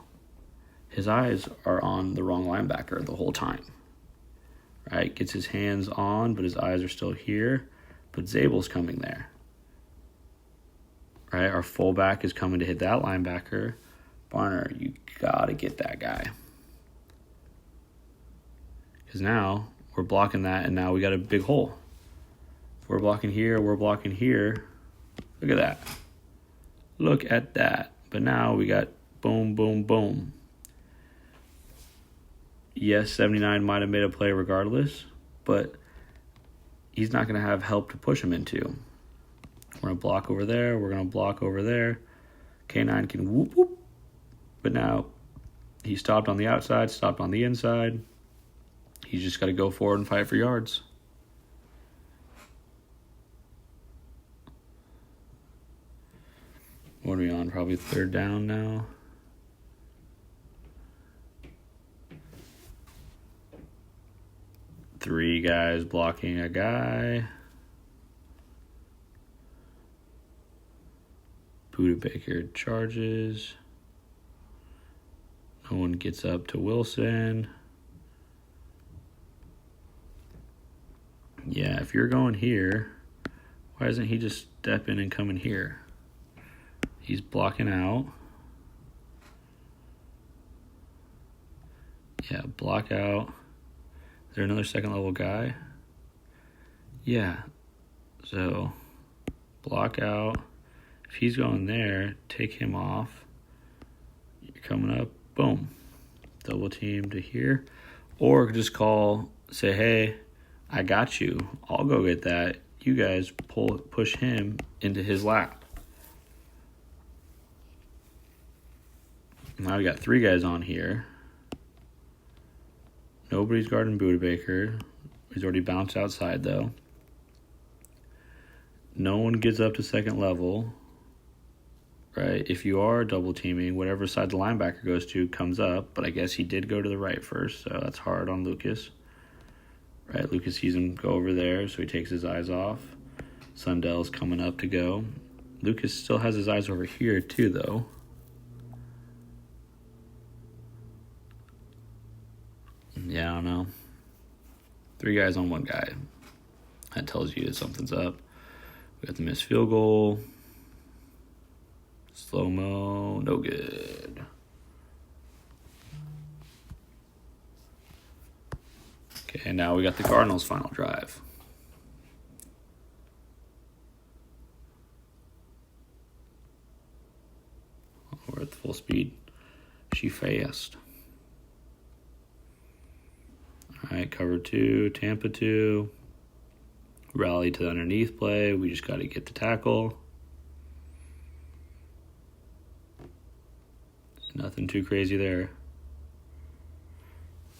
His eyes are on the wrong linebacker the whole time. Right? Gets his hands on, but his eyes are still here. But Zabel's coming there. Right? Our fullback is coming to hit that linebacker. Barner, you got to get that guy. Because now we're blocking that, and now we got a big hole. If we're blocking here, we're blocking here. Look at that. Look at that. But now we got boom, boom, boom. Yes, 79 might have made a play regardless, but he's not going to have help to push him into. We're going to block over there. We're going to block over there. K9 can whoop, whoop. But now he stopped on the outside, stopped on the inside. He's just got to go forward and fight for yards. What are we on? Probably third down now. Three guys blocking a guy. Buda Baker charges. No one gets up to Wilson. Yeah, if you're going here, why doesn't he just step in and come in here? He's blocking out. Yeah, block out. Is there another second level guy? Yeah. So, block out. If he's going there, take him off. You're coming up. Boom. Double team to here. Or just say, hey, I got you. I'll go get that. you guys push him into his lap. Now we got 3 guys on here. Nobody's guarding Budabaker. He's already bounced outside, though. No one gets up to second level. Right? If you are double teaming, whatever side the linebacker goes to comes up. But I guess he did go to the right first, so that's hard on Lucas. Right? Lucas sees him go over there, so he takes his eyes off. Sundell's coming up to go. Lucas still has his eyes over here, too, though. Yeah, I don't know. 3 guys on 1 guy. That tells you that something's up. We got the missed field goal. Slow-mo, no good. Okay, now we got the Cardinals' final drive. We're at full speed. She fast. All right, cover 2, Tampa 2. Rally to the underneath play. We just got to get the tackle. Nothing too crazy there.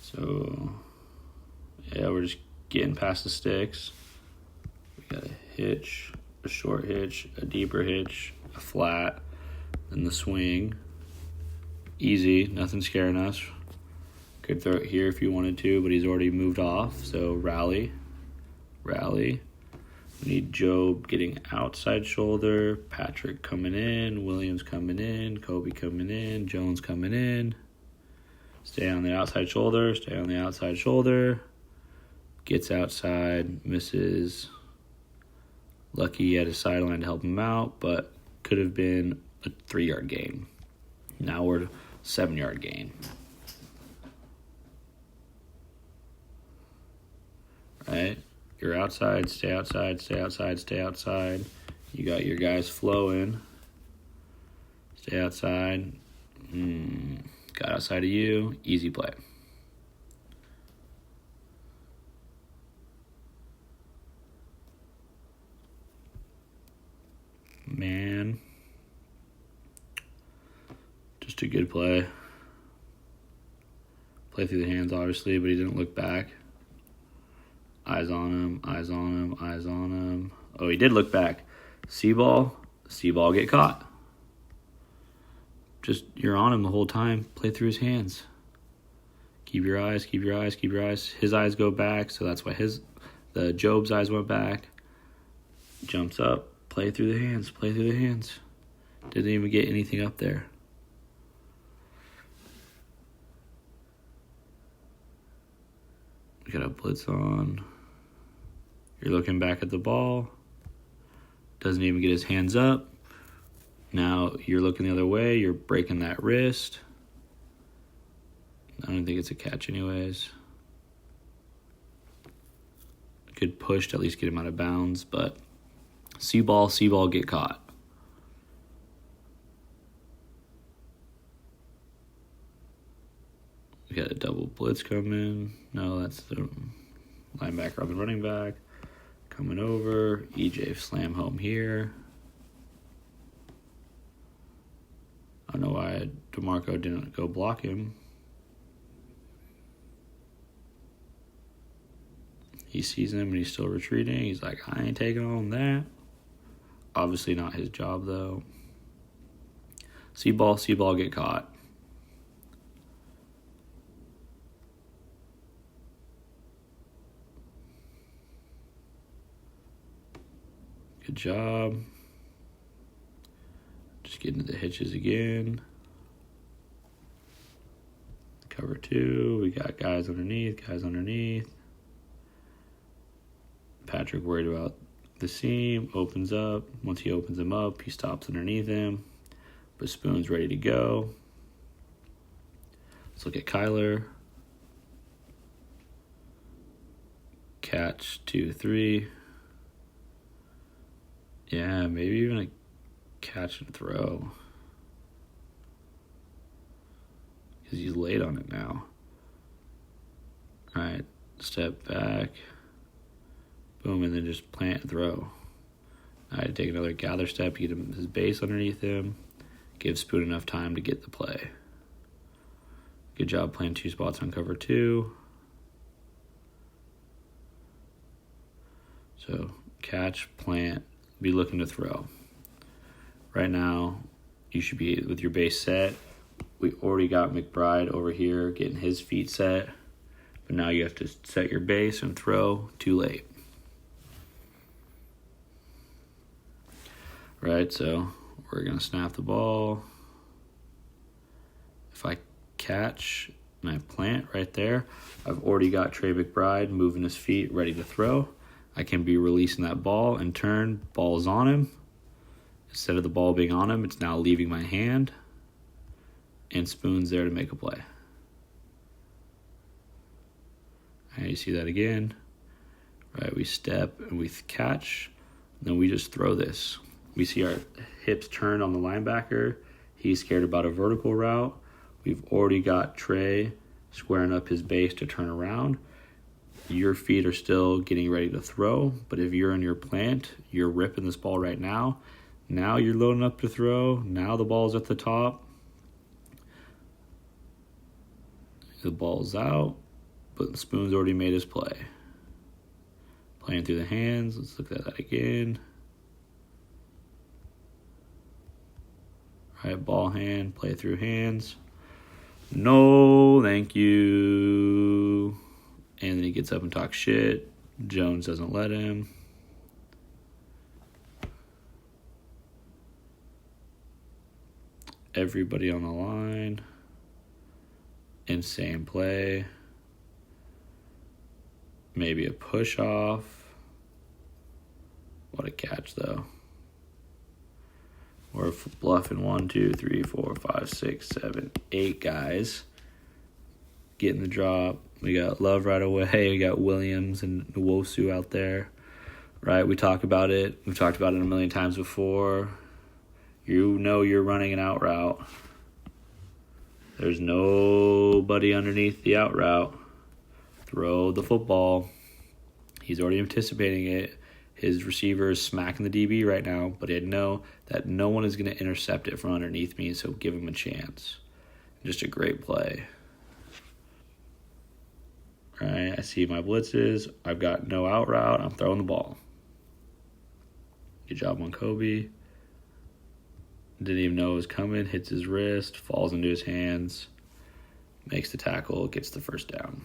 So, yeah, we're just getting past the sticks. We got a hitch, a short hitch, a deeper hitch, a flat, and the swing. Easy, nothing scaring us. Could throw it here if you wanted to, but he's already moved off. So rally. We need Job getting outside shoulder, Patrick coming in, Williams coming in, Kobe coming in, Jones coming in. Stay on the outside shoulder, Gets outside, misses. Lucky at his sideline to help him out, but could have been a 3-yard gain. Now we're at 7-yard gain. Right? You're outside, stay outside. You got your guys flowing. Stay outside. Got outside of you. Easy play. Man. Just a good play. Play through the hands, obviously, but he didn't look back. Eyes on him. Oh, he did look back. See-ball get caught. Just, you're on him the whole time. Play through his hands. Keep your eyes. His eyes go back, so that's why the Job's eyes went back. Jumps up. Play through the hands. Didn't even get anything up there. We got a blitz on. You're looking back at the ball. Doesn't even get his hands up. Now you're looking the other way. You're breaking that wrist. I don't think it's a catch anyways. Good push to at least get him out of bounds, but see-ball, get caught. We got a double blitz coming. No, that's the linebacker on the running back. Coming over. EJ slam home here. I don't know why DeMarco didn't go block him. He sees him and he's still retreating. He's like, I ain't taking on that. Obviously not his job, though. See-ball, get caught. Good job. Just getting to the hitches again. Cover 2. We got guys underneath. Patrick worried about the seam. Opens up. Once he opens him up, he stops underneath him. But Spoon's ready to go. Let's look at Kyler. Catch 2-3. Yeah, maybe even a catch and throw. Because he's late on it now. All right, step back. Boom, and then just plant and throw. All right, take another gather step, get him his base underneath him. Give Spoon enough time to get the play. Good job playing 2 spots on cover 2. So catch, plant, be looking to throw. Right now, you should be with your base set. We already got McBride over here getting his feet set. But now you have to set your base and throw. Too late. Right, so we're going to snap the ball. If I catch and I plant right there, I've already got Trey McBride moving his feet, ready to throw. I can be releasing that ball and turn. Ball's on him. Instead of the ball being on him, it's now leaving my hand. And Spoon's there to make a play. And you see that again. Right, we step and we catch. And then we just throw this. We see our hips turn on the linebacker. He's scared about a vertical route. We've already got Trey squaring up his base to turn around. Your feet are still getting ready to throw, but if you're in your plant, you're ripping this ball right now. Now you're loading up to throw. Now the ball's at the top. The ball's out, but the Spoon's already made his play. Playing through the hands. Let's look at that again. All right, ball hand, play through hands. No, thank you. And then he gets up and talks shit. Jones doesn't let him. Everybody on the line. Insane play. Maybe a push off. What a catch, though. We're bluffing 1, 2, 3, 4, 5, 6, 7, 8 guys. Getting the drop. We got Love right away. We got Williams and Nwosu out there. Right, we talk about it. We've talked about it a million times before. You know you're running an out route. There's nobody underneath the out route. Throw the football. He's already anticipating it. His receiver is smacking the DB right now, but I know that no one is going to intercept it from underneath me, so give him a chance. Just a great play. All right, I see my blitzes. I've got no out route. I'm throwing the ball. Good job on Kobe. Didn't even know it was coming. Hits his wrist, falls into his hands, makes the tackle, gets the first down.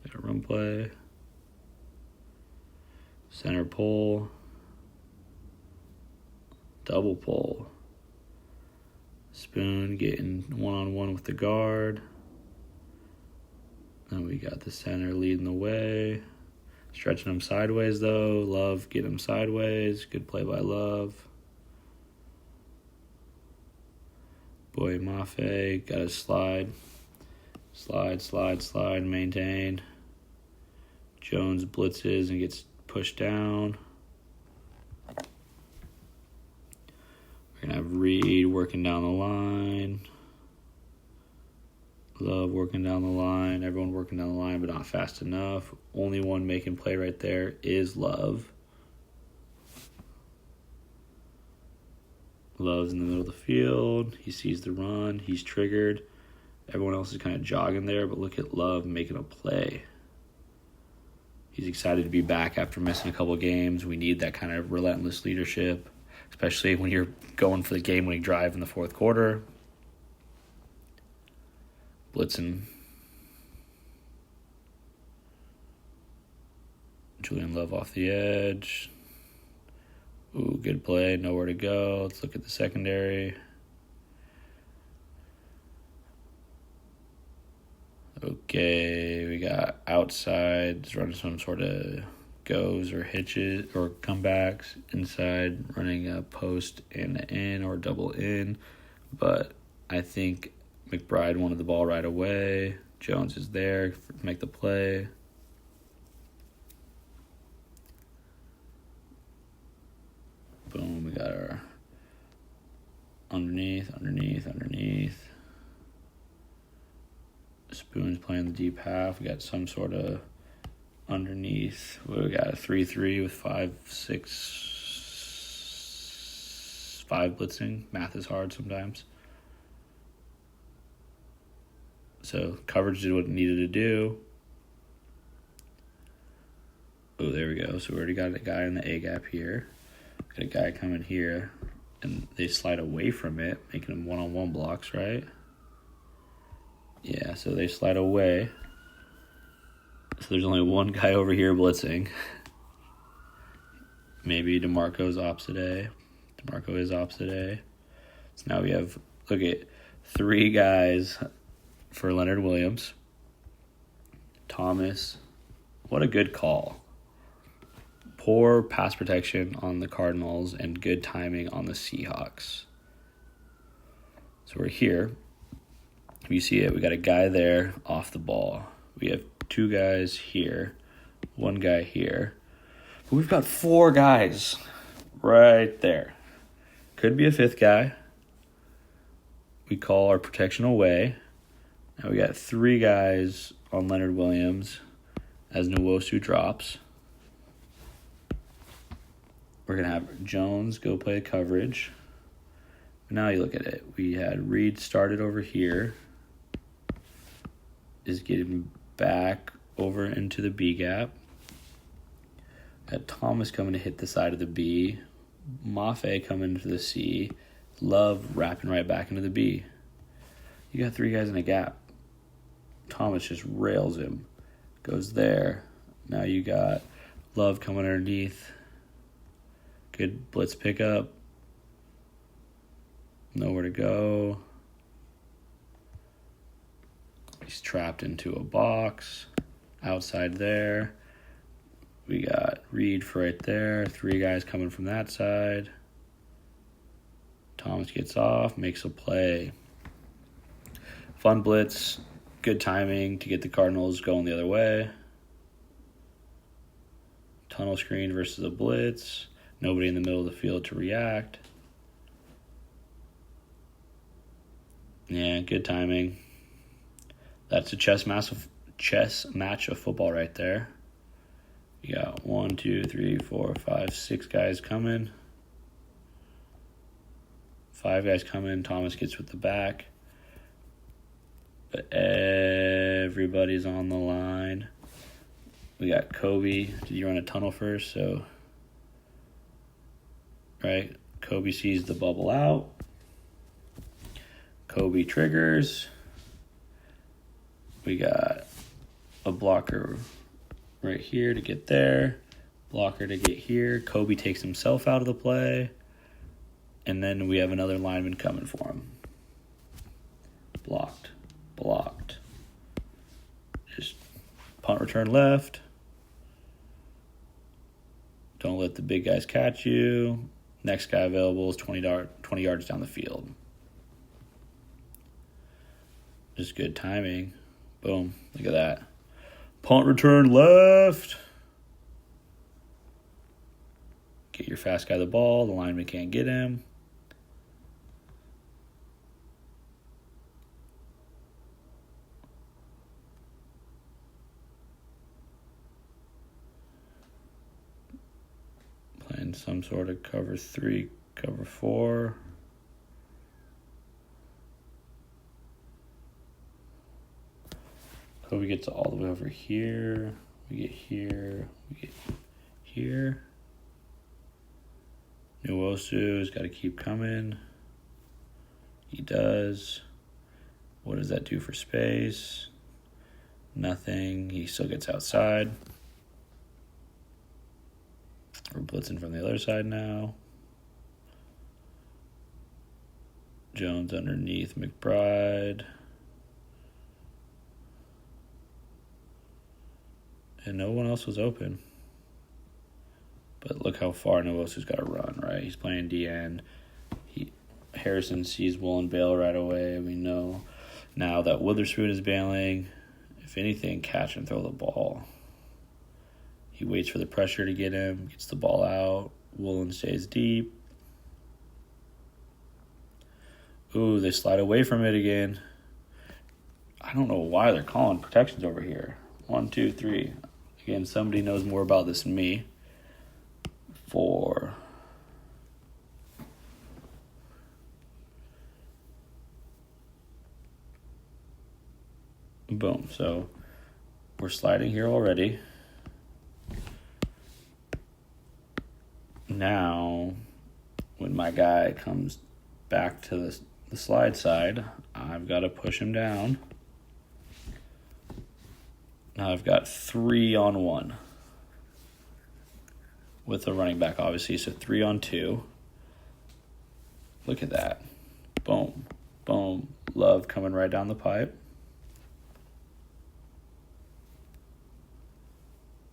Got a run play. Center pull. Double pull. Spoon getting one-on-one with the guard. Then we got the center leading the way. Stretching him sideways, though. Love getting him sideways. Good play by Love. Boy Mafe got his slide. Slide, maintain. Jones blitzes and gets pushed down. We're going to have Reed working down the line. Love working down the line. Everyone working down the line, but not fast enough. Only one making play right there is Love. Love's in the middle of the field. He sees the run. He's triggered. Everyone else is kind of jogging there, but look at Love making a play. He's excited to be back after missing a couple games. We need that kind of relentless leadership, especially when you're going for the game-winning drive in the fourth quarter. Blitzing. Julian Love off the edge. Ooh, good play. Nowhere to go. Let's look at the secondary. Okay, we got outside, running some sort of goes or hitches or comebacks. Inside, running a post and an in or double in. But I think McBride wanted the ball right away. Jones is there to make the play. Boom, we got our underneath. Spoon's playing the deep half. We got some sort of underneath. We got a 3-3 with 5 blitzing. Math is hard sometimes. So coverage did what it needed to do. Oh, there we go. So we already got a guy in the A gap here. Got a guy coming here. And they slide away from it, making them one-on-one blocks, right? Yeah, so they slide away. So there's only one guy over here blitzing. Maybe DeMarco's opposite A. DeMarco is opposite A. So now we have, look at 3 guys for Leonard Williams. Thomas. What a good call. Poor pass protection on the Cardinals and good timing on the Seahawks. So we're here. If you see it, we got a guy there off the ball. We have 2 guys here, 1 guy here. But we've got 4 guys right there. Could be a 5th guy. We call our protection away. And we got 3 guys on Leonard Williams as Nwosu drops. We're going to have Jones go play coverage. Now you look at it. We had Reed started over here. Is getting back over into the B gap. Got Thomas coming to hit the side of the B. Mafe coming into the C. Love wrapping right back into the B. You got 3 guys in a gap. Thomas just rails him. Goes there. Now you got Love coming underneath. Good blitz pickup. Nowhere to go. He's trapped into a box. Outside there. We got Reed for right there. 3 guys coming from that side. Thomas gets off, makes a play. Fun blitz. Good timing to get the Cardinals going the other way. Tunnel screen versus a blitz. Nobody in the middle of the field to react. Yeah, good timing. That's a chess match of football right there. You got 1, 2, 3, 4, 5, 6 guys coming. 5 guys coming. Thomas gets with the back. But everybody's on the line. We got Kobe. Did you run a tunnel first? So, right. Kobe sees the bubble out. Kobe triggers. We got a blocker right here to get there. Blocker to get here. Kobe takes himself out of the play. And then we have another lineman coming for him. Blocked. Just punt return left. Don't let the big guys catch you. Next guy available is 20 yards down the field. Just good timing. Boom. Look at that. Punt return left. Get your fast guy the ball. The lineman can't get him. Playing some sort of cover 3, cover 4. Kobe gets all the way over here. We get here. We get here. Nwosu's got to keep coming. He does. What does that do for space? Nothing. He still gets outside. We're blitzing from the other side now. Jones underneath McBride. And no one else was open. But look how far Nwosu's got to run, right? He's playing DN. Harrison sees Woolen bail right away. We know now that Witherspoon is bailing. If anything, catch and throw the ball. He waits for the pressure to get him, gets the ball out. Woolen stays deep. Ooh, they slide away from it again. I don't know why they're calling protections over here. 1, 2, 3. Again, somebody knows more about this than me. 4. Boom. So we're sliding here already. Now, when my guy comes back to the slide side, I've got to push him down. Now I've got 3 on 1 with the running back, obviously. So 3 on 2. Look at that. Boom. Boom. Love coming right down the pipe.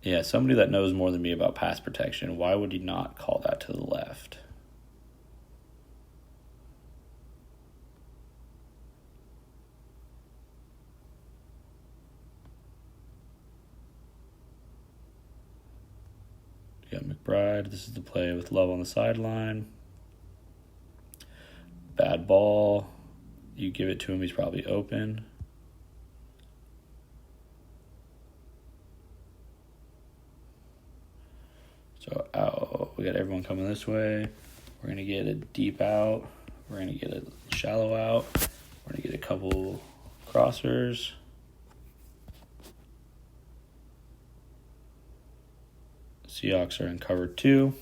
Yeah, somebody that knows more than me about pass protection, why would he not call that to the left? You got McBride. This is the play with Love on the sideline. Bad ball. You give it to him, he's probably open. So out, we got everyone coming this way. We're going to get a deep out. We're going to get a shallow out. We're going to get a couple crossers. Seahawks are in cover 2.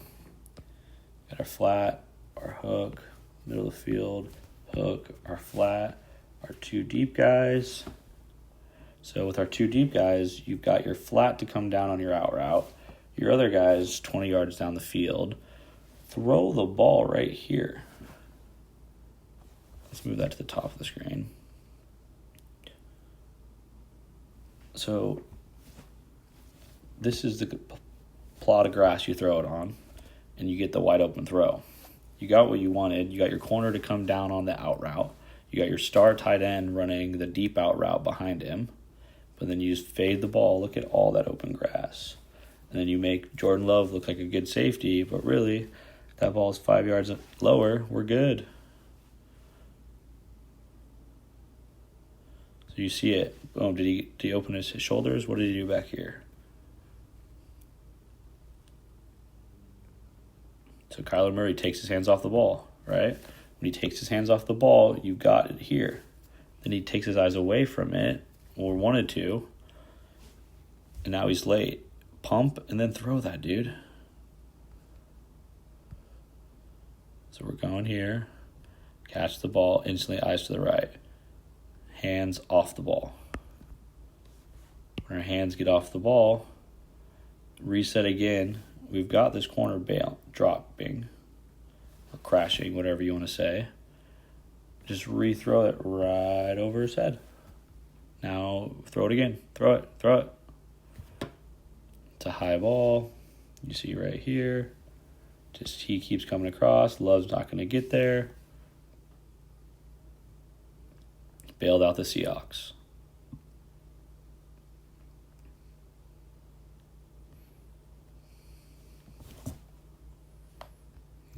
Got our flat, our hook, middle of the field, hook, our flat, our 2 deep guys. So with our 2 deep guys, you've got your flat to come down on your out route. Your other guy's 20 yards down the field. Throw the ball right here. Let's move that to the top of the screen. So this is the plot of grass you throw it on, and you get the wide open throw. You got what you wanted. You got your corner to come down on the out route. You got your star tight end running the deep out route behind him. But then you just fade the ball. Look at all that open grass. And then you make Jordan Love look like a good safety, but really, that ball is 5 yards lower. We're good. So you see it. Boom. Did he open his shoulders? What did he do back here? So Kyler Murray takes his hands off the ball, right? When he takes his hands off the ball, you've got it here. Then he takes his eyes away from it, or wanted to, and now he's late. Pump and then throw that, dude. So we're going here. Catch the ball, instantly eyes to the right. Hands off the ball. When our hands get off the ball, reset again. We've got this corner dropping or crashing, whatever you want to say. Just rethrow it right over his head. Now throw it again. Throw it. It's a high ball. You see right here. Just he keeps coming across. Love's not going to get there. Bailed out the Seahawks.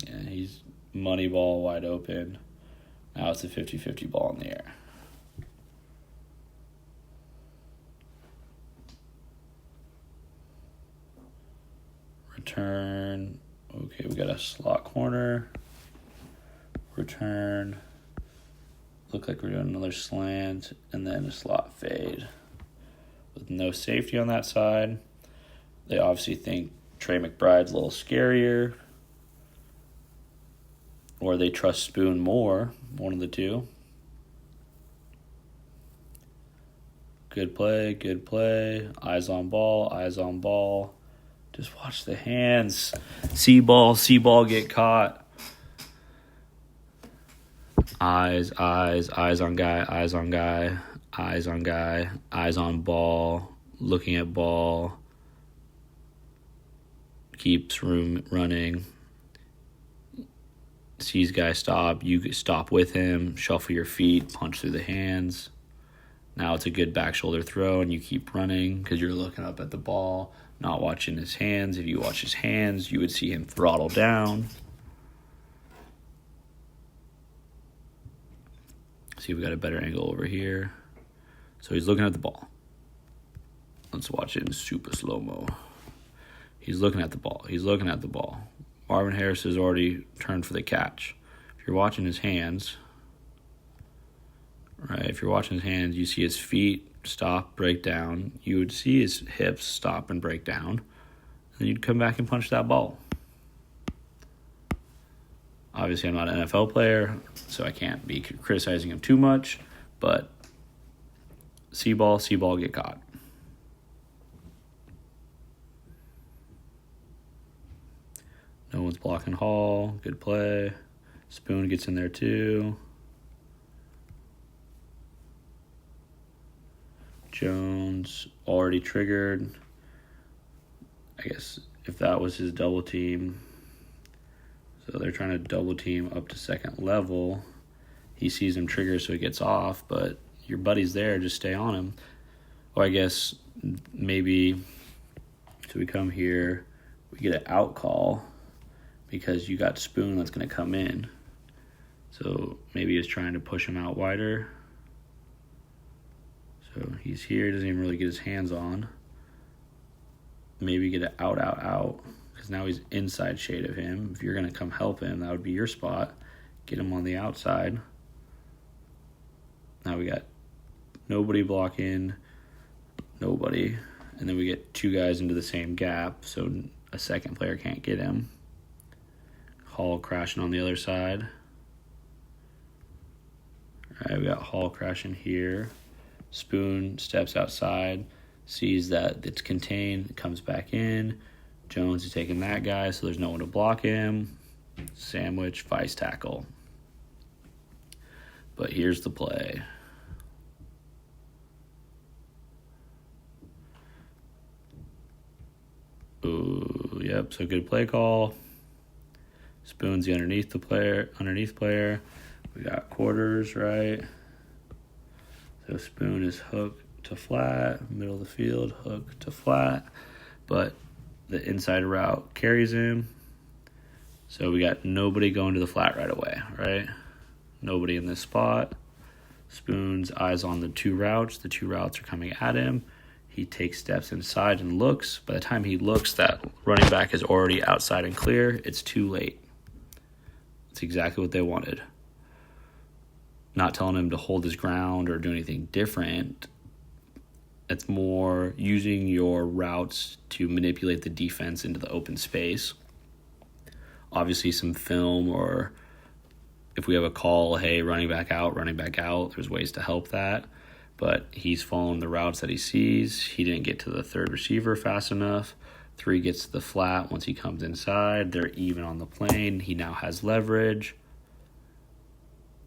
Yeah, he's money ball wide open. Now it's a 50-50 ball in the air. Return. Okay, we got a slot corner. Return. Look like we're doing another slant and then a slot fade. With no safety on that side. They obviously think Trey McBride's a little scarier. Or they trust Spoon more. One of the two. Good play. Eyes on ball. Just watch the hands. See ball get caught. Eyes on guy, eyes on ball, looking at ball, keeps running, sees guy stop, you stop with him, shuffle your feet, punch through the hands. Now it's a good back shoulder throw, and you keep running because you're looking up at the ball, not watching his hands. If you watch his hands, you would see him throttle down. See, we got a better angle over here. So he's looking at the ball. Let's watch it in super slow-mo. He's looking at the ball. Marvin Harris has already turned for the catch. If you're watching his hands, right? You see his feet stop, break down. You would see his hips stop and break down. And you'd come back and punch that ball. Obviously, I'm not an NFL player, so I can't be criticizing him too much. But see ball, get caught. No one's blocking Hall. Good play. Spoon gets in there too. Jones already triggered. I guess if that was his double team. So they're trying to double team up to second level. He sees him trigger, so he gets off. But your buddy's there. Just stay on him. Or I guess maybe so we come here. We get an out call. Because you got Spoon that's going to come in. So maybe he's trying to push him out wider. So he's here. He doesn't even really get his hands on. Maybe get an out. Because now he's inside shade of him. If you're going to come help him, that would be your spot. Get him on the outside. Now we got nobody blocking. Nobody. And then we get two guys into the same gap. So a second player can't get him. Hall crashing on the other side. All right, we got Hall crashing here. Spoon steps outside, sees that it's contained, comes back in. Jones is taking that guy, so there's no one to block him. Sandwich, vice tackle. But here's the play. Ooh, yep, so good play call. Spoon's the underneath player. We got quarters, right? So Spoon is hook to flat, middle of the field, hook to flat. But the inside route carries him. So we got nobody going to the flat right away, right? Nobody in this spot. Spoon's eyes on the two routes. The two routes are coming at him. He takes steps inside and looks. By the time he looks, that running back is already outside and clear. It's too late. It's exactly what they wanted. Not telling him to hold his ground or do anything different. It's more using your routes to manipulate the defense into the open space. Obviously, some film, or if we have a call, hey, running back out, there's ways to help that. But he's following the routes that he sees. He didn't get to the third receiver fast enough. 3 gets to the flat. Once he comes inside, they're even on the plane. He now has leverage.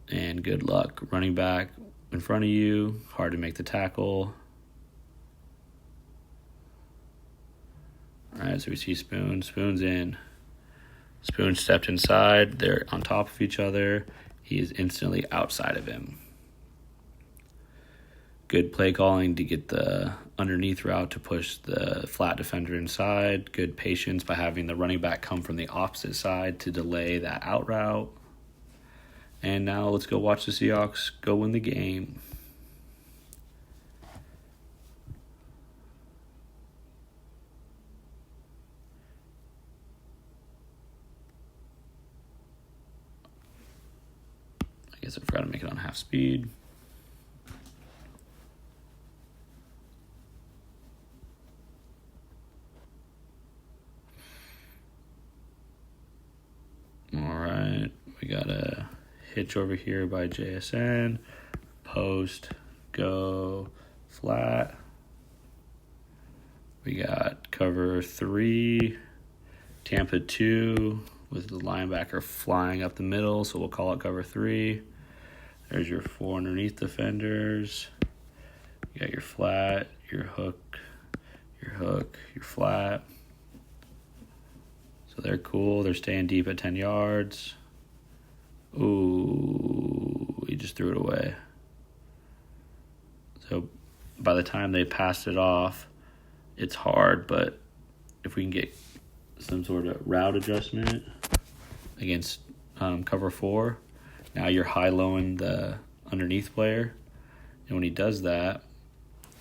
And good luck. Running back in front of you. Hard to make the tackle. All right, so we see Spoon. Spoon's in. Spoon stepped inside. They're on top of each other. He is instantly outside of him. Good play calling to get the underneath route to push the flat defender inside. Good patience by having the running back come from the opposite side to delay that out route. And now let's go watch the Seahawks go win the game. I guess I forgot to make it on half speed. All right, we got a hitch over here by JSN. Post, go, flat. We got cover 3, Tampa 2, with the linebacker flying up the middle, so we'll call it cover 3. There's your 4 underneath defenders. You got your flat, your hook, your flat. So they're cool. They're staying deep at 10 yards. Ooh, he just threw it away. So by the time they passed it off, it's hard, but if we can get some sort of route adjustment against cover 4, now you're high-lowing the underneath player. And when he does that,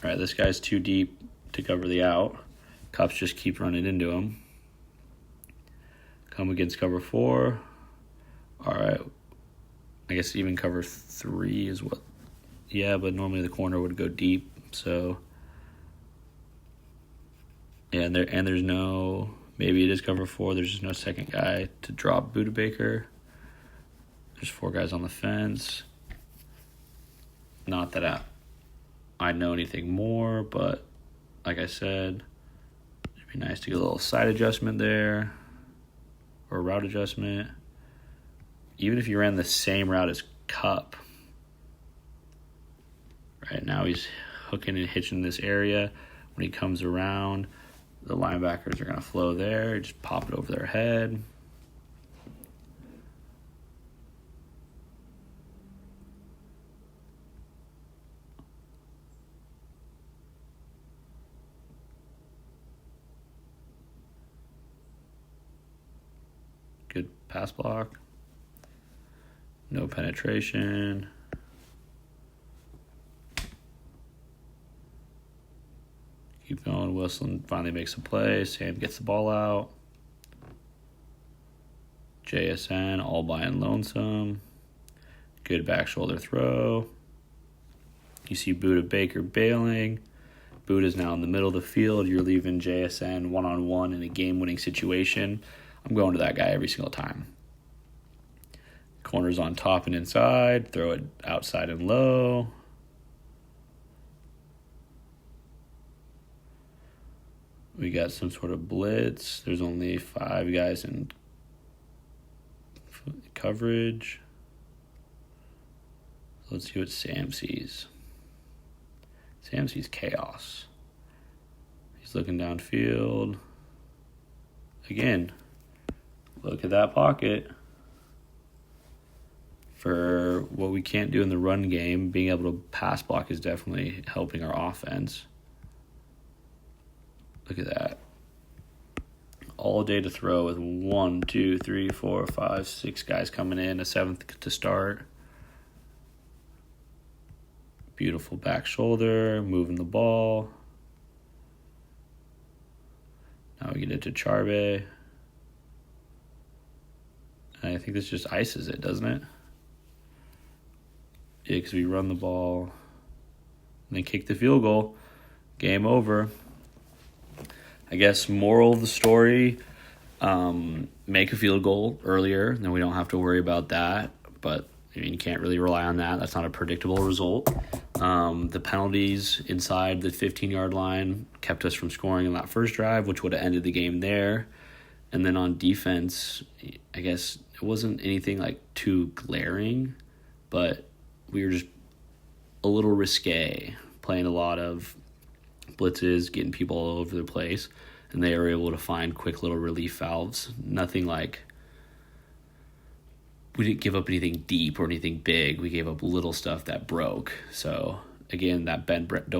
all right, this guy's too deep to cover the out. Cups just keep running into him. Come against cover 4. All right. I guess even cover 3 is what. Yeah, but normally the corner would go deep. So, yeah, and there's no. Maybe it is cover 4. There's just no second guy to drop Buda Baker. There's 4 guys on the fence. Not that I know anything more, but like I said, it'd be nice to get a little side adjustment there or a route adjustment. Even if you ran the same route as Cup. Right now he's hooking and hitching this area. When he comes around, the linebackers are going to flow there. Just pop it over their head. Good pass block. No penetration. Keep going. Wilson finally makes a play. Sam gets the ball out. JSN all by and lonesome. Good back shoulder throw. You see Buda Baker bailing. Buda's now in the middle of the field. You're leaving JSN one-on-one in a game-winning situation. I'm going to that guy every single time. Corners on top and inside. Throw it outside and low. We got some sort of blitz. There's only 5 guys in coverage. Let's see what Sam sees. Sam sees chaos. He's looking downfield. Again, look at that pocket. For what we can't do in the run game, being able to pass block is definitely helping our offense. Look at that. All day to throw with 1, 2, 3, 4, 5, 6 guys coming in, a 7th to start. Beautiful back shoulder, moving the ball. Now we get it to Charbe. And I think this just ices it, doesn't it? Yeah, because we run the ball and then kick the field goal. Game over. I guess moral of the story, make a field goal earlier, then we don't have to worry about that. But, I mean, you can't really rely on that. That's not a predictable result. The penalties inside the 15-yard line kept us from scoring in that first drive, which would have ended the game there. And then on defense, I guess it wasn't anything like too glaring, but we were just a little risque, playing a lot of blitzes, getting people all over the place, and they were able to find quick little relief valves. Nothing like, we didn't give up anything deep or anything big. We gave up little stuff that broke. So again, that bend but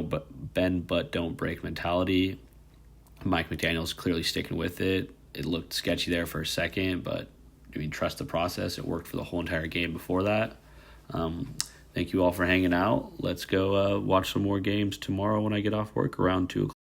don't break mentality. Mike McDaniel's clearly sticking with it. It looked sketchy there for a second, but I mean, trust the process. It worked for the whole entire game before that. Thank you all for hanging out. Let's go watch some more games tomorrow when I get off work around 2 o'clock.